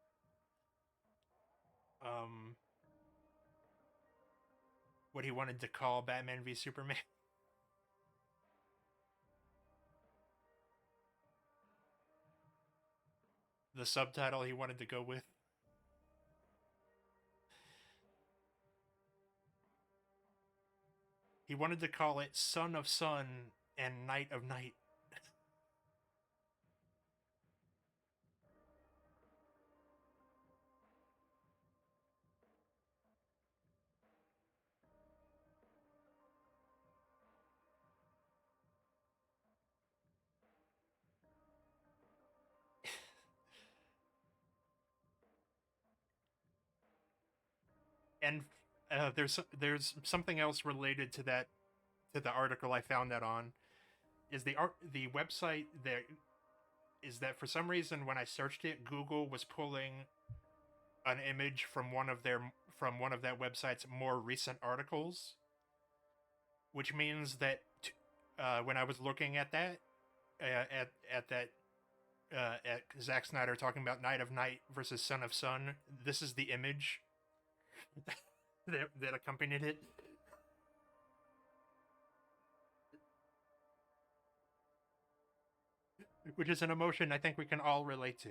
what he wanted to call Batman v Superman? The subtitle he wanted to go with? He wanted to call it Son of Sun and Night of Night. And there's something else related to the article I found that on is the website that is that for some reason when I searched it, Google was pulling an image from one of that website's more recent articles, which means that when I was looking at that at Zack Snyder talking about Night of Night versus Son of Sun, this is the image that accompanied it. Which is an emotion I think we can all relate to.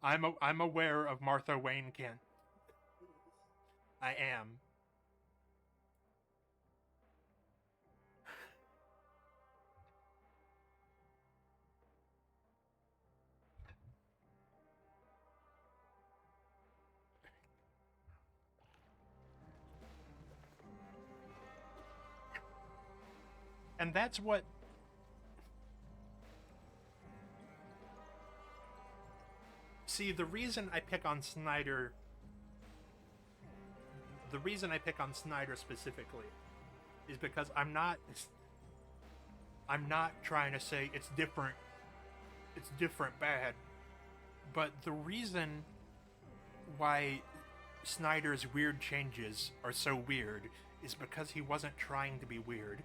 I'm aware of Martha Wayne Kent. I am. And that's what see the reason I pick on Snyder specifically is because I'm not trying to say it's different bad, but the reason why Snyder's weird changes are so weird is because he wasn't trying to be weird.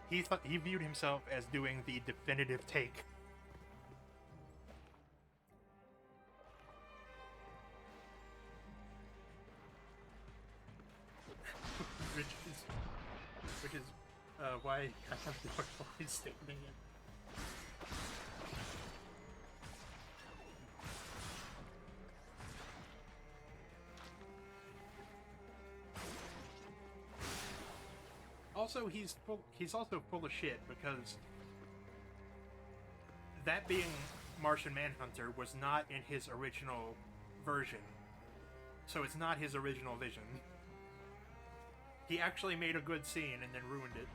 He viewed himself as doing the definitive take. Why I have the line standing in. Also, he's also full of shit because that being Martian Manhunter was not in his original version. So it's not his original vision. He actually made a good scene and then ruined it.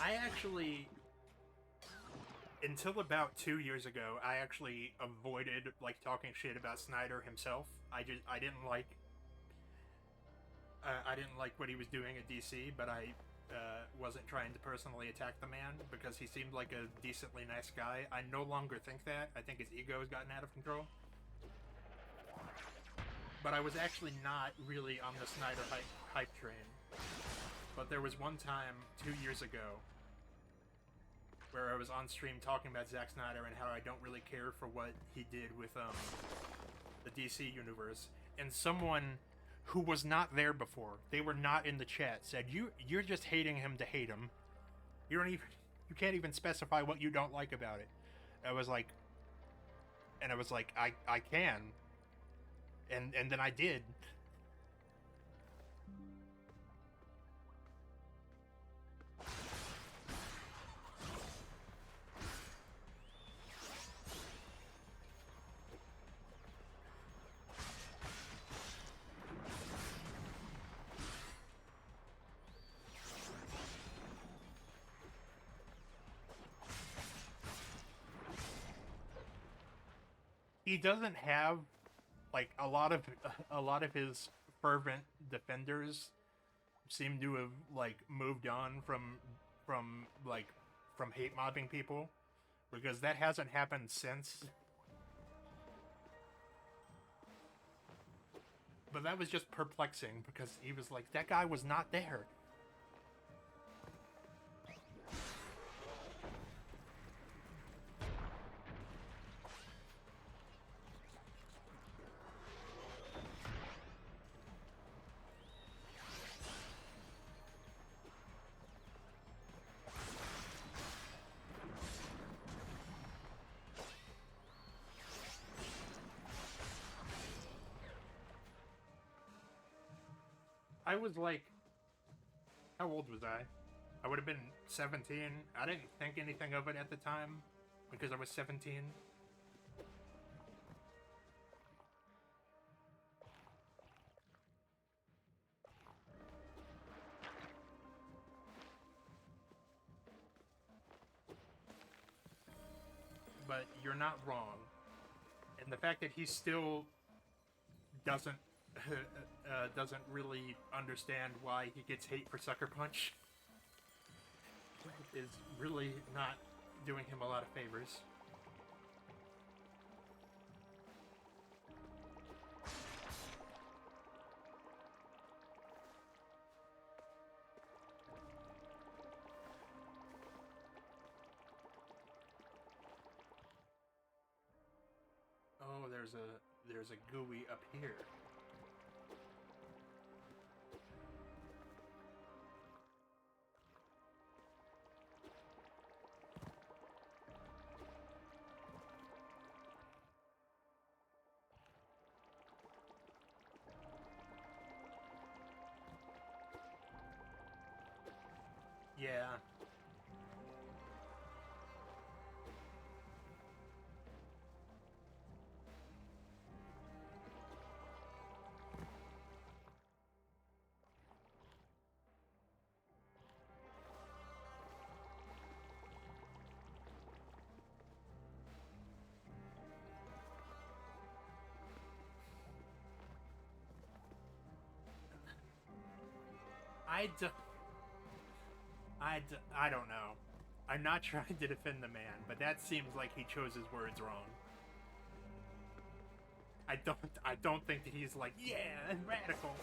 I actually, until about 2 years ago, I actually avoided like talking shit about Snyder himself. I didn't like what he was doing at DC, but I wasn't trying to personally attack the man because he seemed like a decently nice guy. I no longer think that. I think his ego has gotten out of control. But I was actually not really on the Snyder hype train. But there was one time 2 years ago where I was on stream talking about Zack Snyder and how I don't really care for what he did with the DC universe, and someone who was not there before, they were not in the chat, said, You're just hating him to hate him. You can't even specify what you don't like about it. I was like, I can. And then I did. He doesn't have like a lot of his fervent defenders seem to have like moved on from hate mobbing people, because that hasn't happened since. But that was just perplexing because he was like, that guy was not there. I was like, how old was I? I would have been 17. I didn't think anything of it at the time because I was 17. But you're not wrong. And the fact that he still doesn't doesn't really understand why he gets hate for Sucker Punch is really not doing him a lot of favors. Oh, there's a GUI up here. Yeah. I don't know. I'm not trying to defend the man, but that seems like he chose his words wrong. I don't think that he's like, yeah, radical.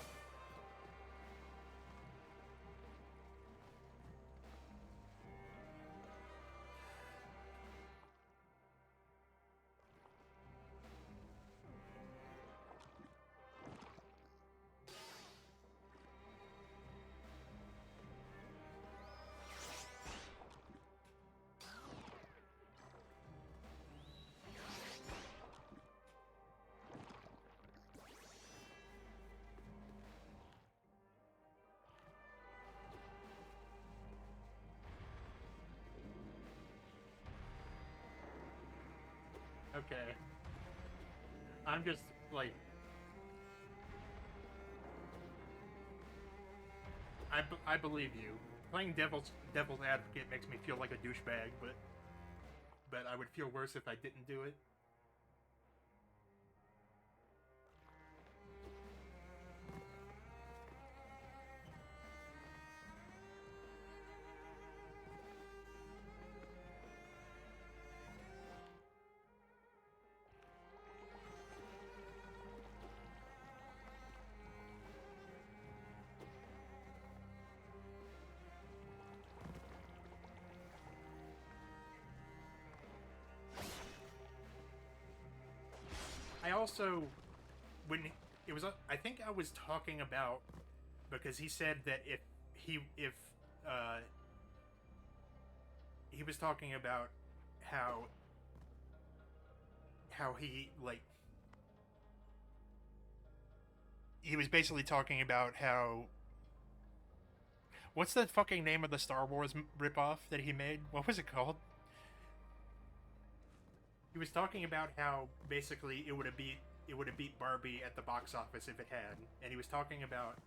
Okay. I'm just, like... I believe you. Playing devil's advocate makes me feel like a douchebag, but I would feel worse if I didn't do it. I also, when it was, I think I was talking about, because he said that if uh, he was talking about how he, like, he was basically talking about how, what's the fucking name of the Star Wars ripoff that he made? What was it called? He was talking about how basically it would have beat Barbie at the box office if it had, and he was talking about,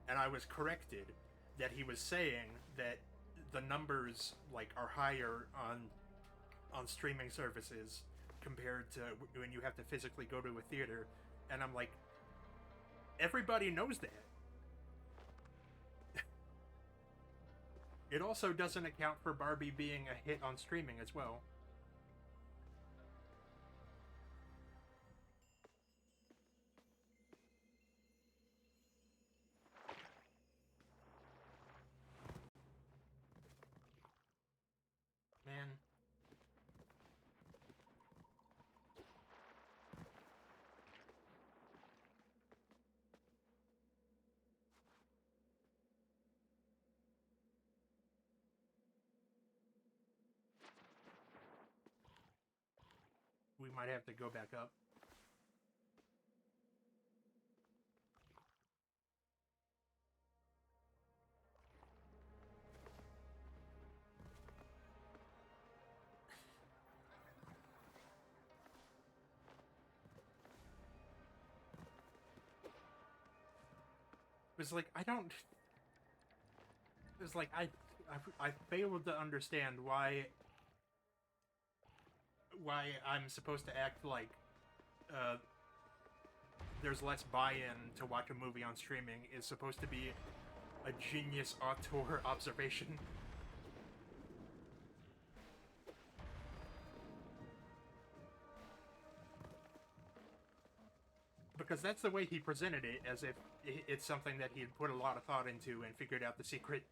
and I was corrected that he was saying that the numbers, like, are higher on streaming services compared to when you have to physically go to a theater, and I'm like, everybody knows that. It also doesn't account for Barbie being a hit on streaming as well. Man, we might have to go back up. It was like, I don't. It was like I failed to understand why I'm supposed to act like uh, there's less buy-in to watch a movie on streaming is supposed to be a genius auteur observation. Because that's the way he presented it, as if it's something that he had put a lot of thought into and figured out the secret.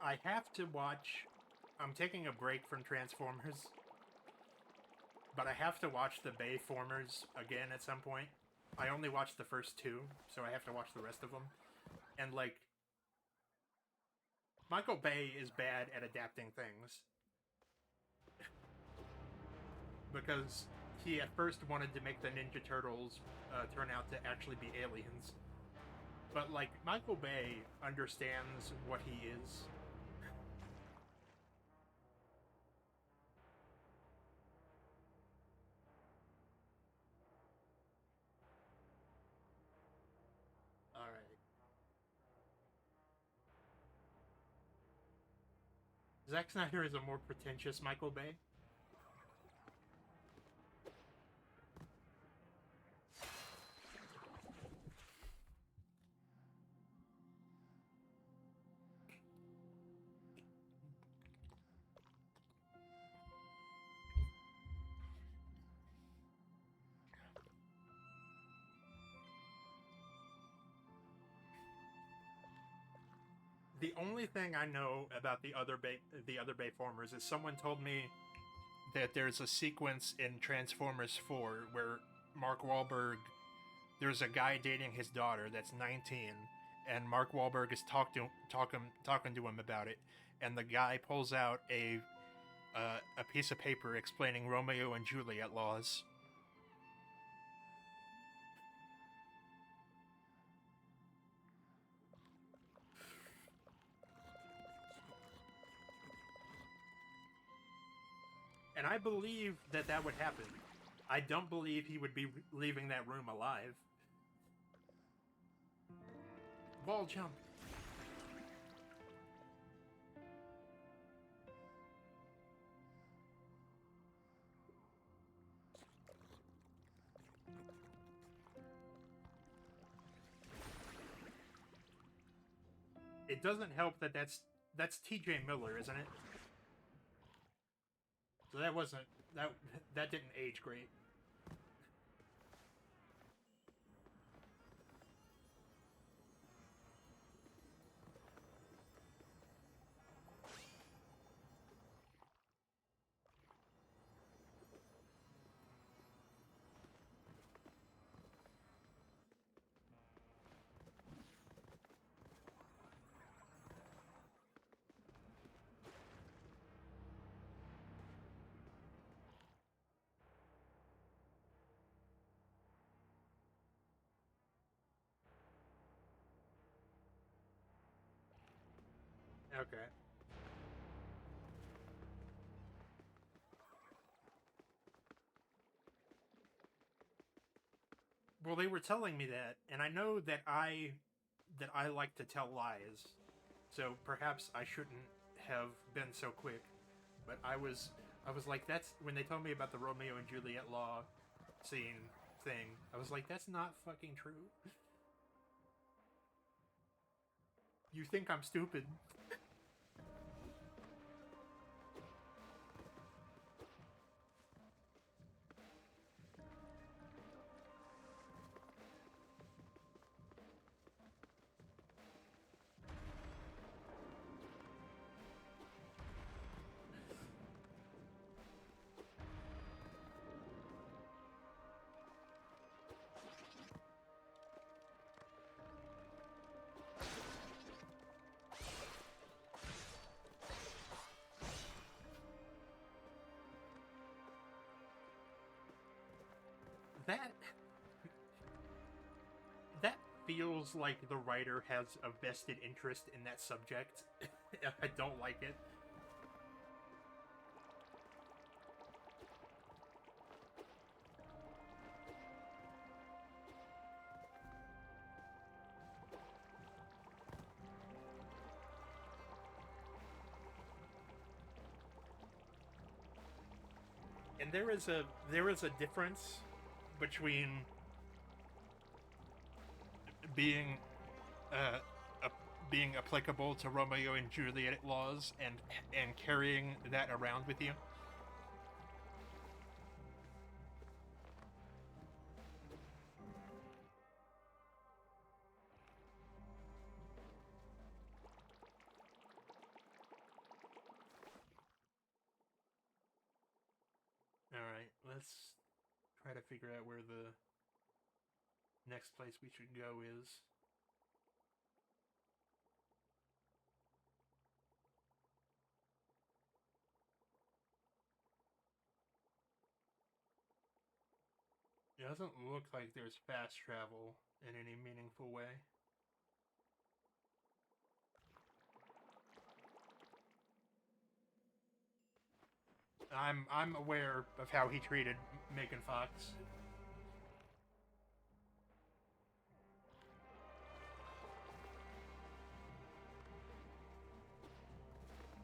I have to watch. I'm taking a break from Transformers, but I have to watch the Bayformers again at some point. I only watched the first two, so I have to watch the rest of them. And, like, Michael Bay is bad at adapting things. Because he at first wanted to make the Ninja Turtles turn out to actually be aliens. But, like, Michael Bay understands what he is. Alright. Zack Snyder is a more pretentious Michael Bay. The only thing I know about the other Bayformers is someone told me that there's a sequence in Transformers 4 where Mark Wahlberg, there's a guy dating his daughter that's 19, and Mark Wahlberg is talking to him about it, and the guy pulls out a piece of paper explaining Romeo and Juliet laws. And I believe that that would happen. I don't believe he would be leaving that room alive. Wall jump. It doesn't help that that's T.J. Miller, isn't it? So that wasn't that didn't age great. Okay. Well, they were telling me that, and I know that I like to tell lies, so perhaps I shouldn't have been so quick. But I was like, that's when they told me about the Romeo and Juliet law scene thing. I was like, that's not fucking true. You think I'm stupid? That that feels like the writer has a vested interest in that subject. I don't like it. And there is a difference between being uh, being applicable to Romeo and Juliet laws and carrying that around with you. All right, let's try to figure out where the next place we should go is. It doesn't look like there's fast travel in any meaningful way. I'm aware of how he treated Megan Fox.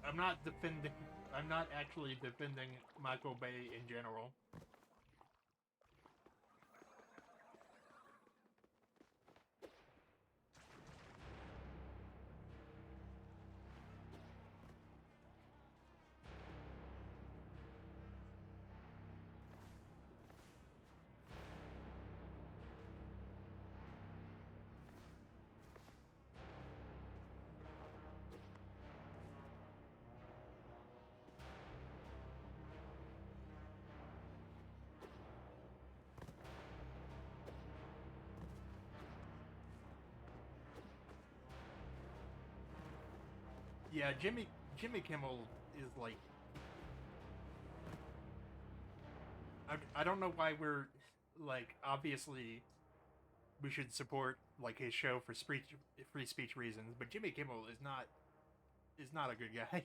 I'm not defending. I'm not actually defending Michael Bay in general. Yeah, Jimmy Kimmel is like I don't know why we're like obviously we should support like his show for free speech reasons, but Jimmy Kimmel is not a good guy.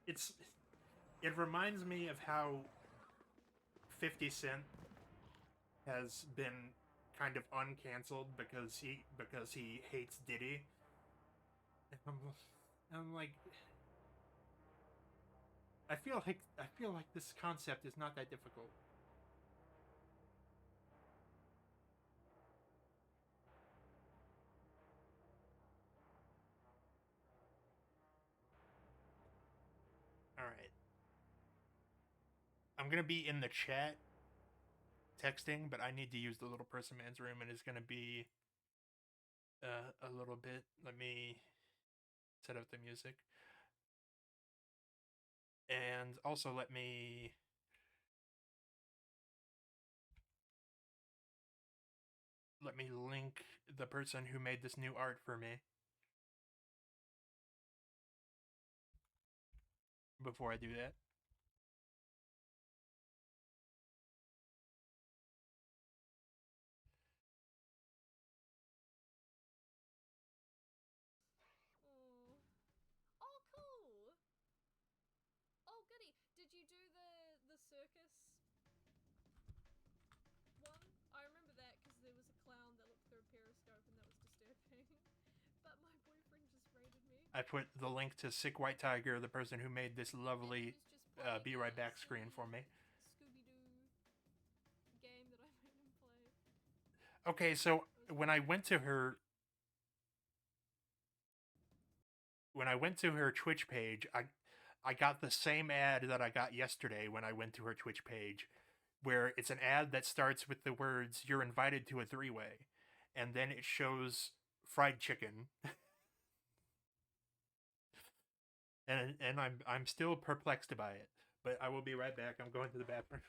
It's it reminds me of how 50 Cent has been kind of uncanceled because he hates Diddy. I'm like I feel like this concept is not that difficult. All right. I'm going to be in the chat texting, but I need to use the little person man's room and it's going to be a little bit. Let me set up the music. And also let me link the person who made this new art for me before I do that. Oh. Oh, cool. Oh, goody. Did you do the circus one? I remember that because there was a clown that looked through a periscope and that was disturbing. But my boyfriend just raided me. I put the link to Sick White Tiger, the person who made this lovely Be Right Back screen for me. Scooby-Doo game that I made him play. Okay, so when I went to her Twitch page, I got the same ad that I got yesterday when I went to her Twitch page, where it's an ad that starts with the words "You're invited to a three-way," and then it shows fried chicken. And I'm still perplexed by it, but I will be right back. I'm going to the bathroom.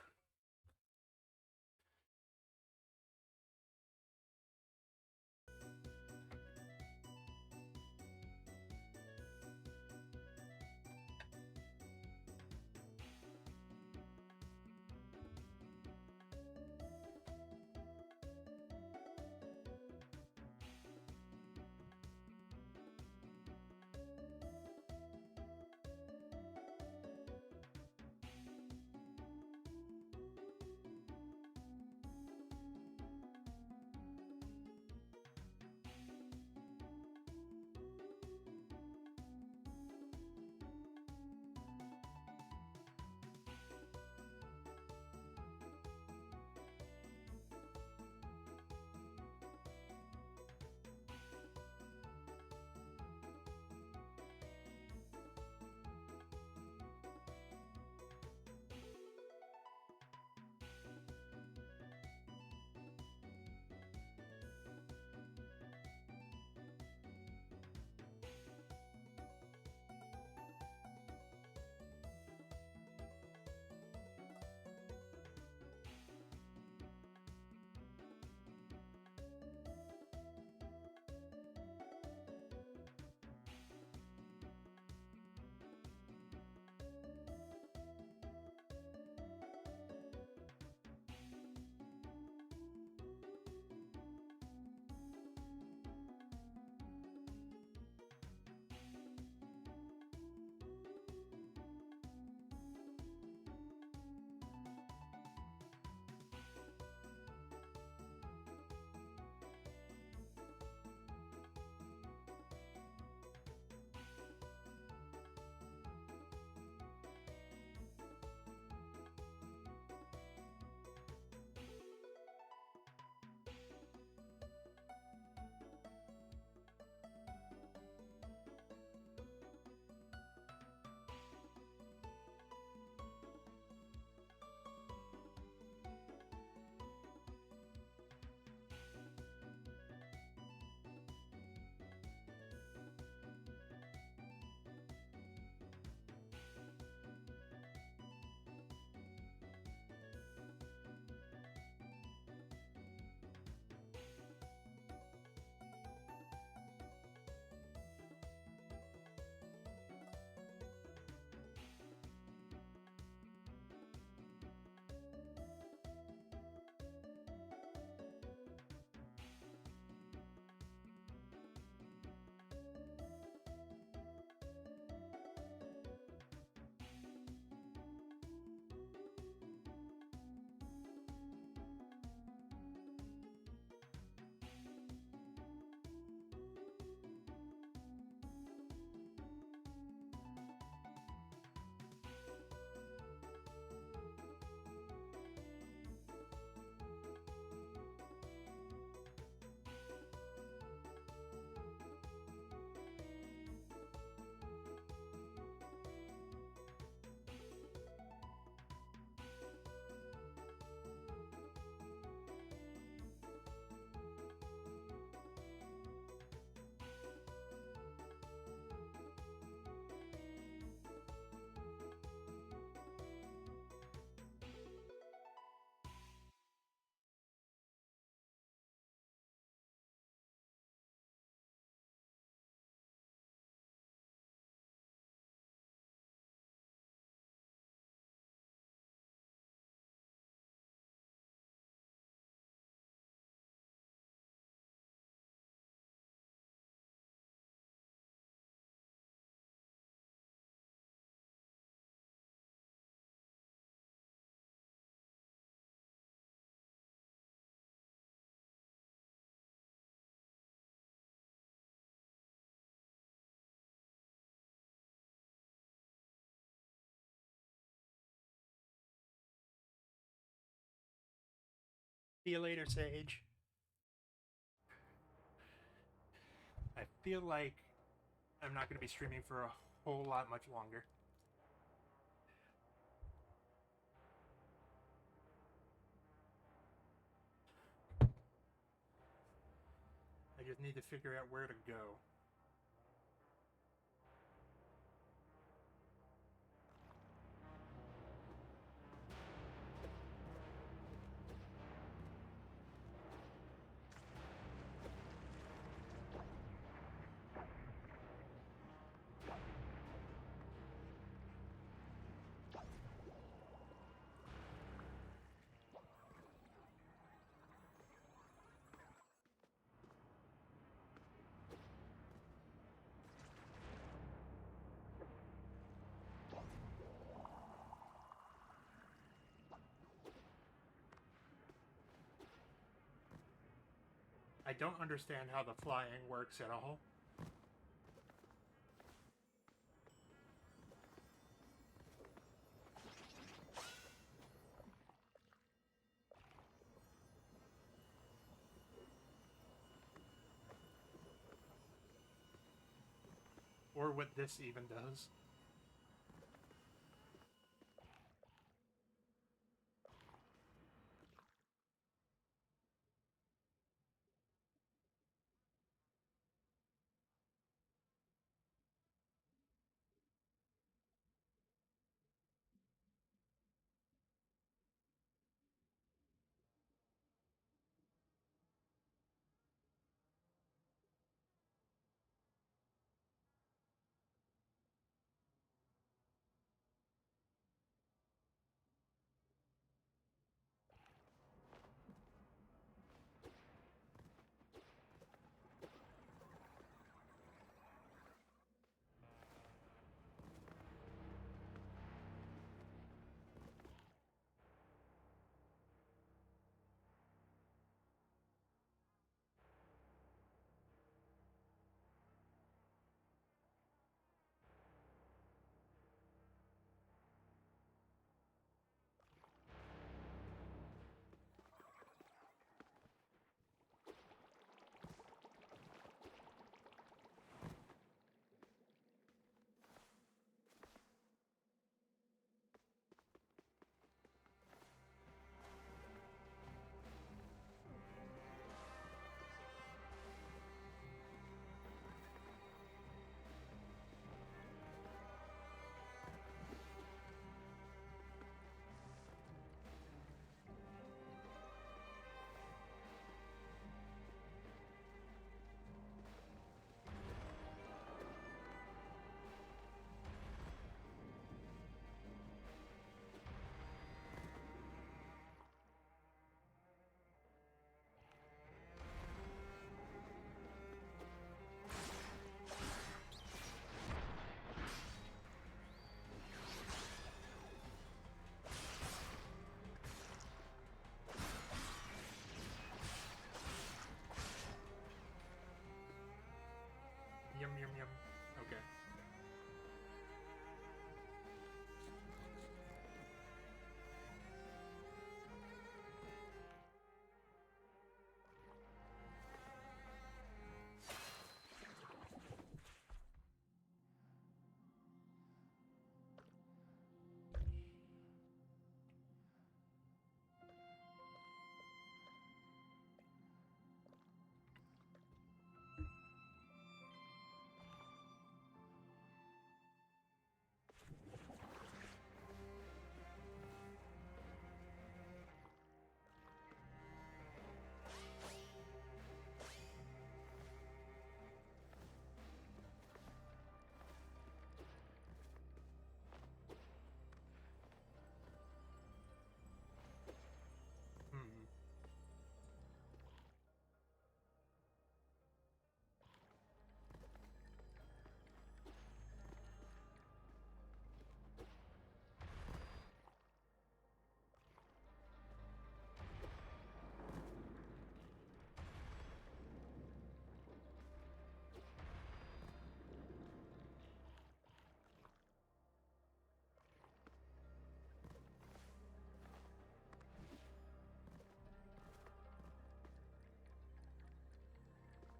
See you later, Sage. I feel like I'm not going to be streaming for a whole lot much longer. I just need to figure out where to go. I don't understand how the flying works at all. Or what this even does. Yum, yum, yum. Okay.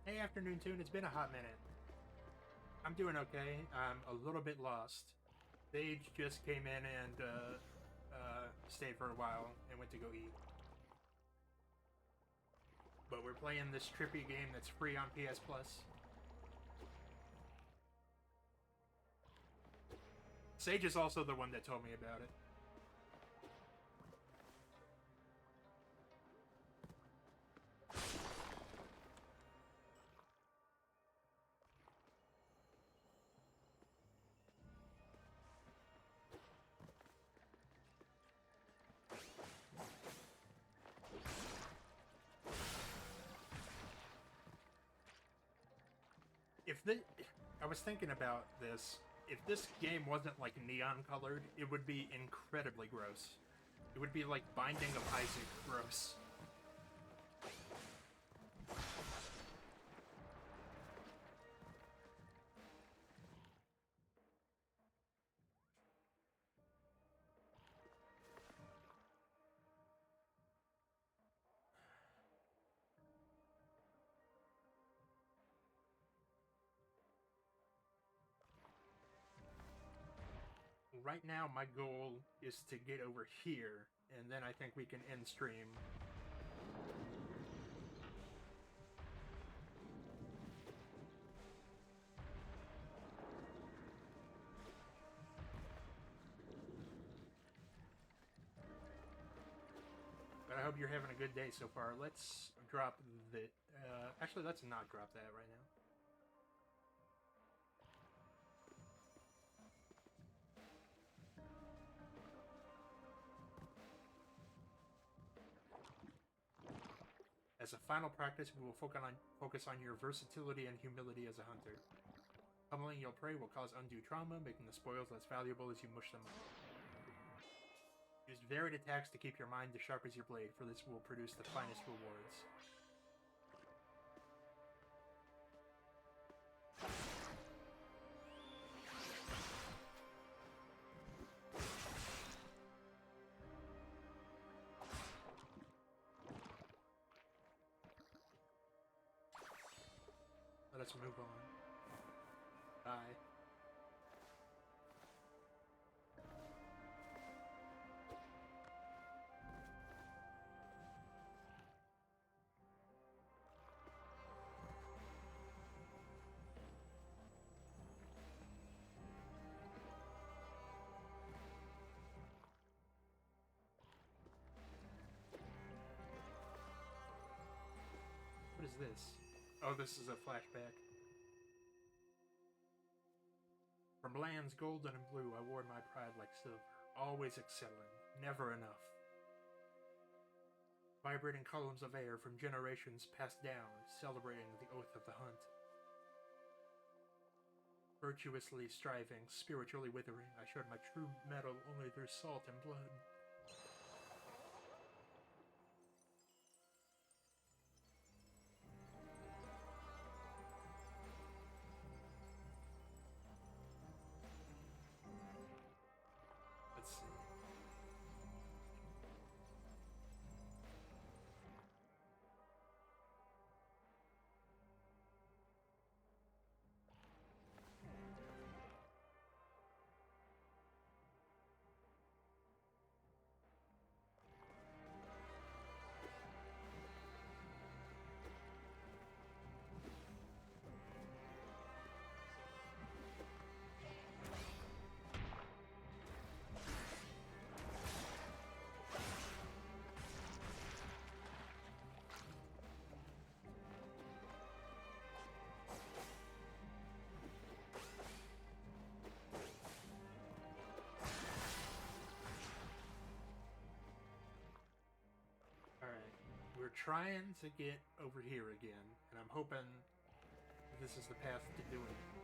Hey, Afternoon Tune, it's been a hot minute. I'm doing okay. I'm a little bit lost. Sage just came in and stayed for a while and went to go eat. But we're playing this trippy game that's free on PS Plus. Sage is also the one that told me about it. I was thinking about this. If this game wasn't like neon colored, it would be incredibly gross. It would be like Binding of Isaac gross. Right now, my goal is to get over here, and then I think we can end stream. But I hope you're having a good day so far. Let's drop the... actually, let's not drop that right now. As a final practice, we will focus on your versatility and humility as a hunter. Pummeling your prey will cause undue trauma, making the spoils less valuable as you mush them up. Use varied attacks to keep your mind as sharp as your blade, for this will produce the finest rewards. Let us move on. Bye. What is this? Oh, this is a flashback. From lands golden and blue, I wore my pride like silver, always excelling, never enough. Vibrating columns of air from generations passed down, celebrating the oath of the hunt. Virtuously striving, spiritually withering, I showed my true metal only through salt and blood. Let's see. Alright, we're trying to get over here again, and I'm hoping this is the path to doing it.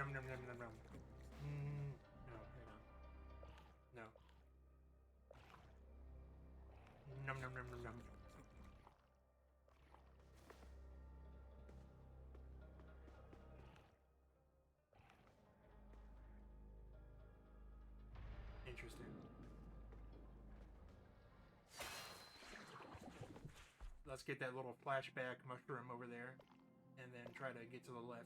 Num num num num num. Mm, no, hang on. No. Num num num num num. Interesting. Let's get that little flashback mushroom over there, and then try to get to the left.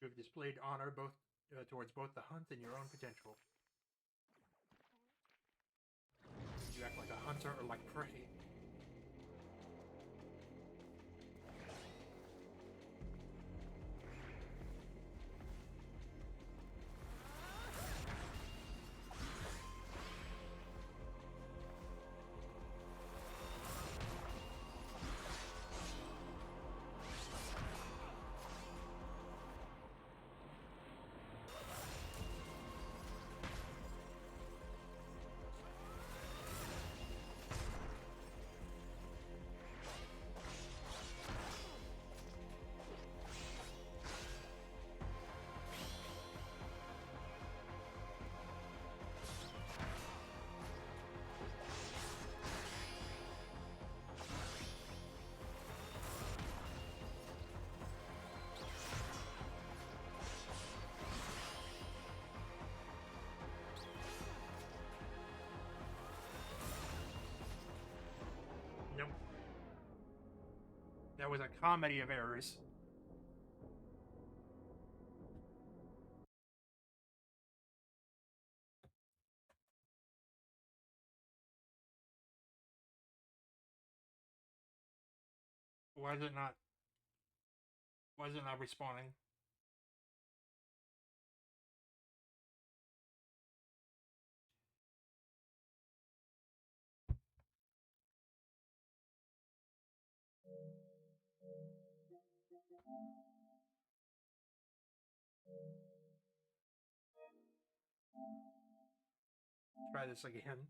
You have displayed honor both towards both the hunt and your own potential. You act like a hunter or like prey. Nope. That was a comedy of errors. Why is it not? Why is it not respawning? Try this again.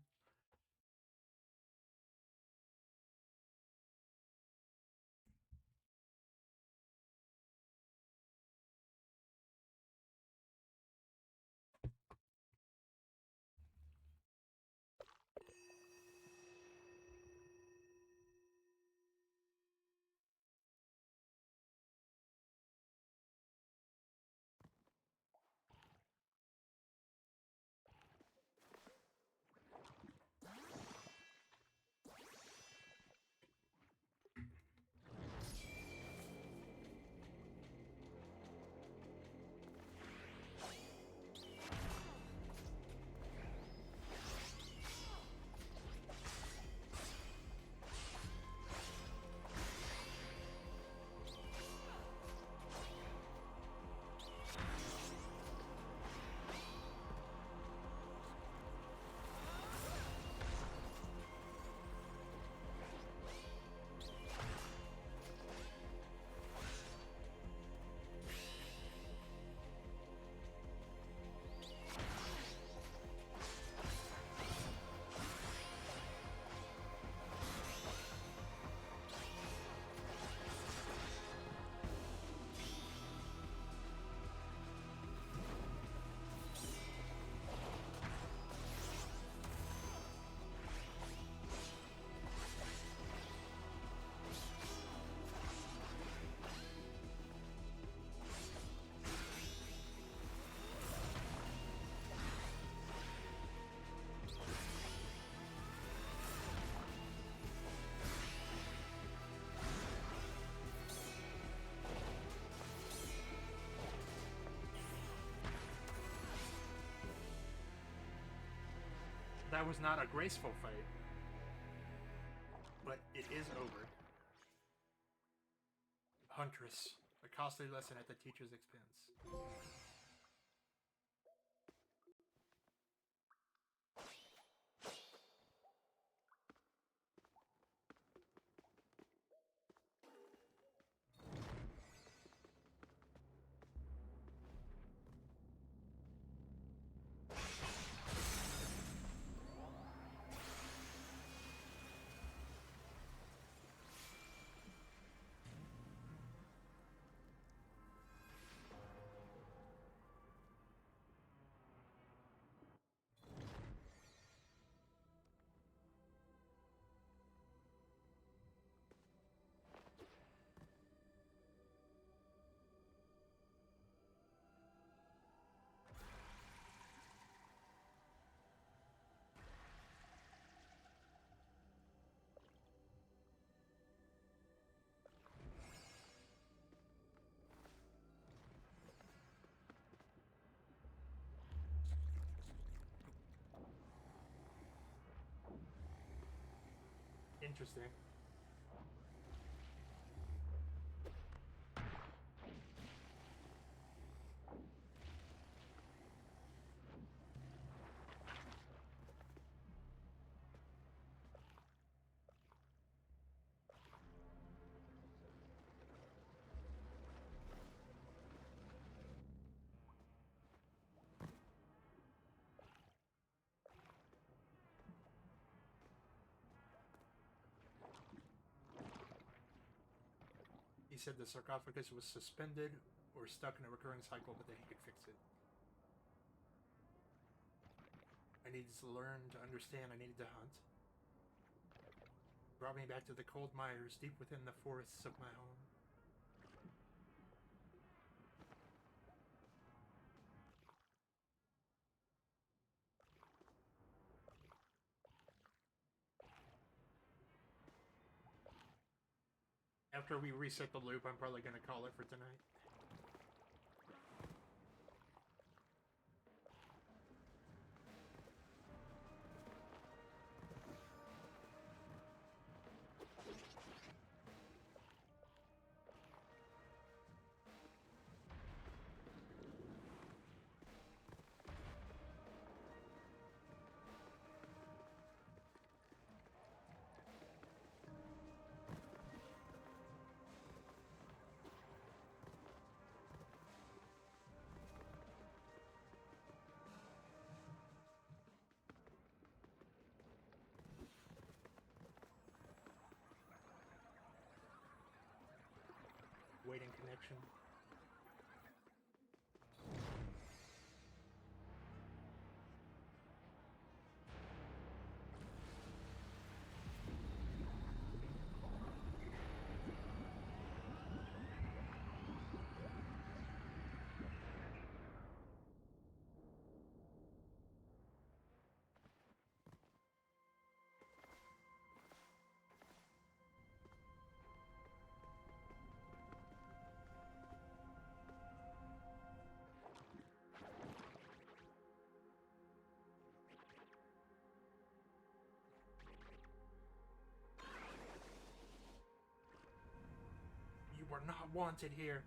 That was not a graceful fight. But it is over. Huntress. A costly lesson at the teacher's expense. Interesting. He said the sarcophagus was suspended or stuck in a recurring cycle, but that he could fix it. I needed to learn to understand. I needed to hunt. Brought me back to the cold mires deep within the forests of my home. After we reset the loop, I'm probably going to call it for tonight. Waiting connection. You are not wanted here.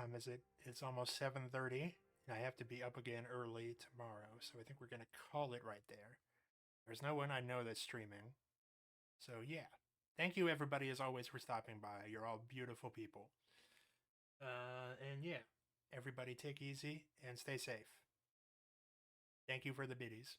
time is it? It's almost 7:30, and I have to be up again early tomorrow, so I think we're gonna call it right there. There's no one I know that's streaming. So yeah. Thank you everybody as always for stopping by. You're all beautiful people. And yeah, everybody take easy and stay safe. Thank you for the biddies.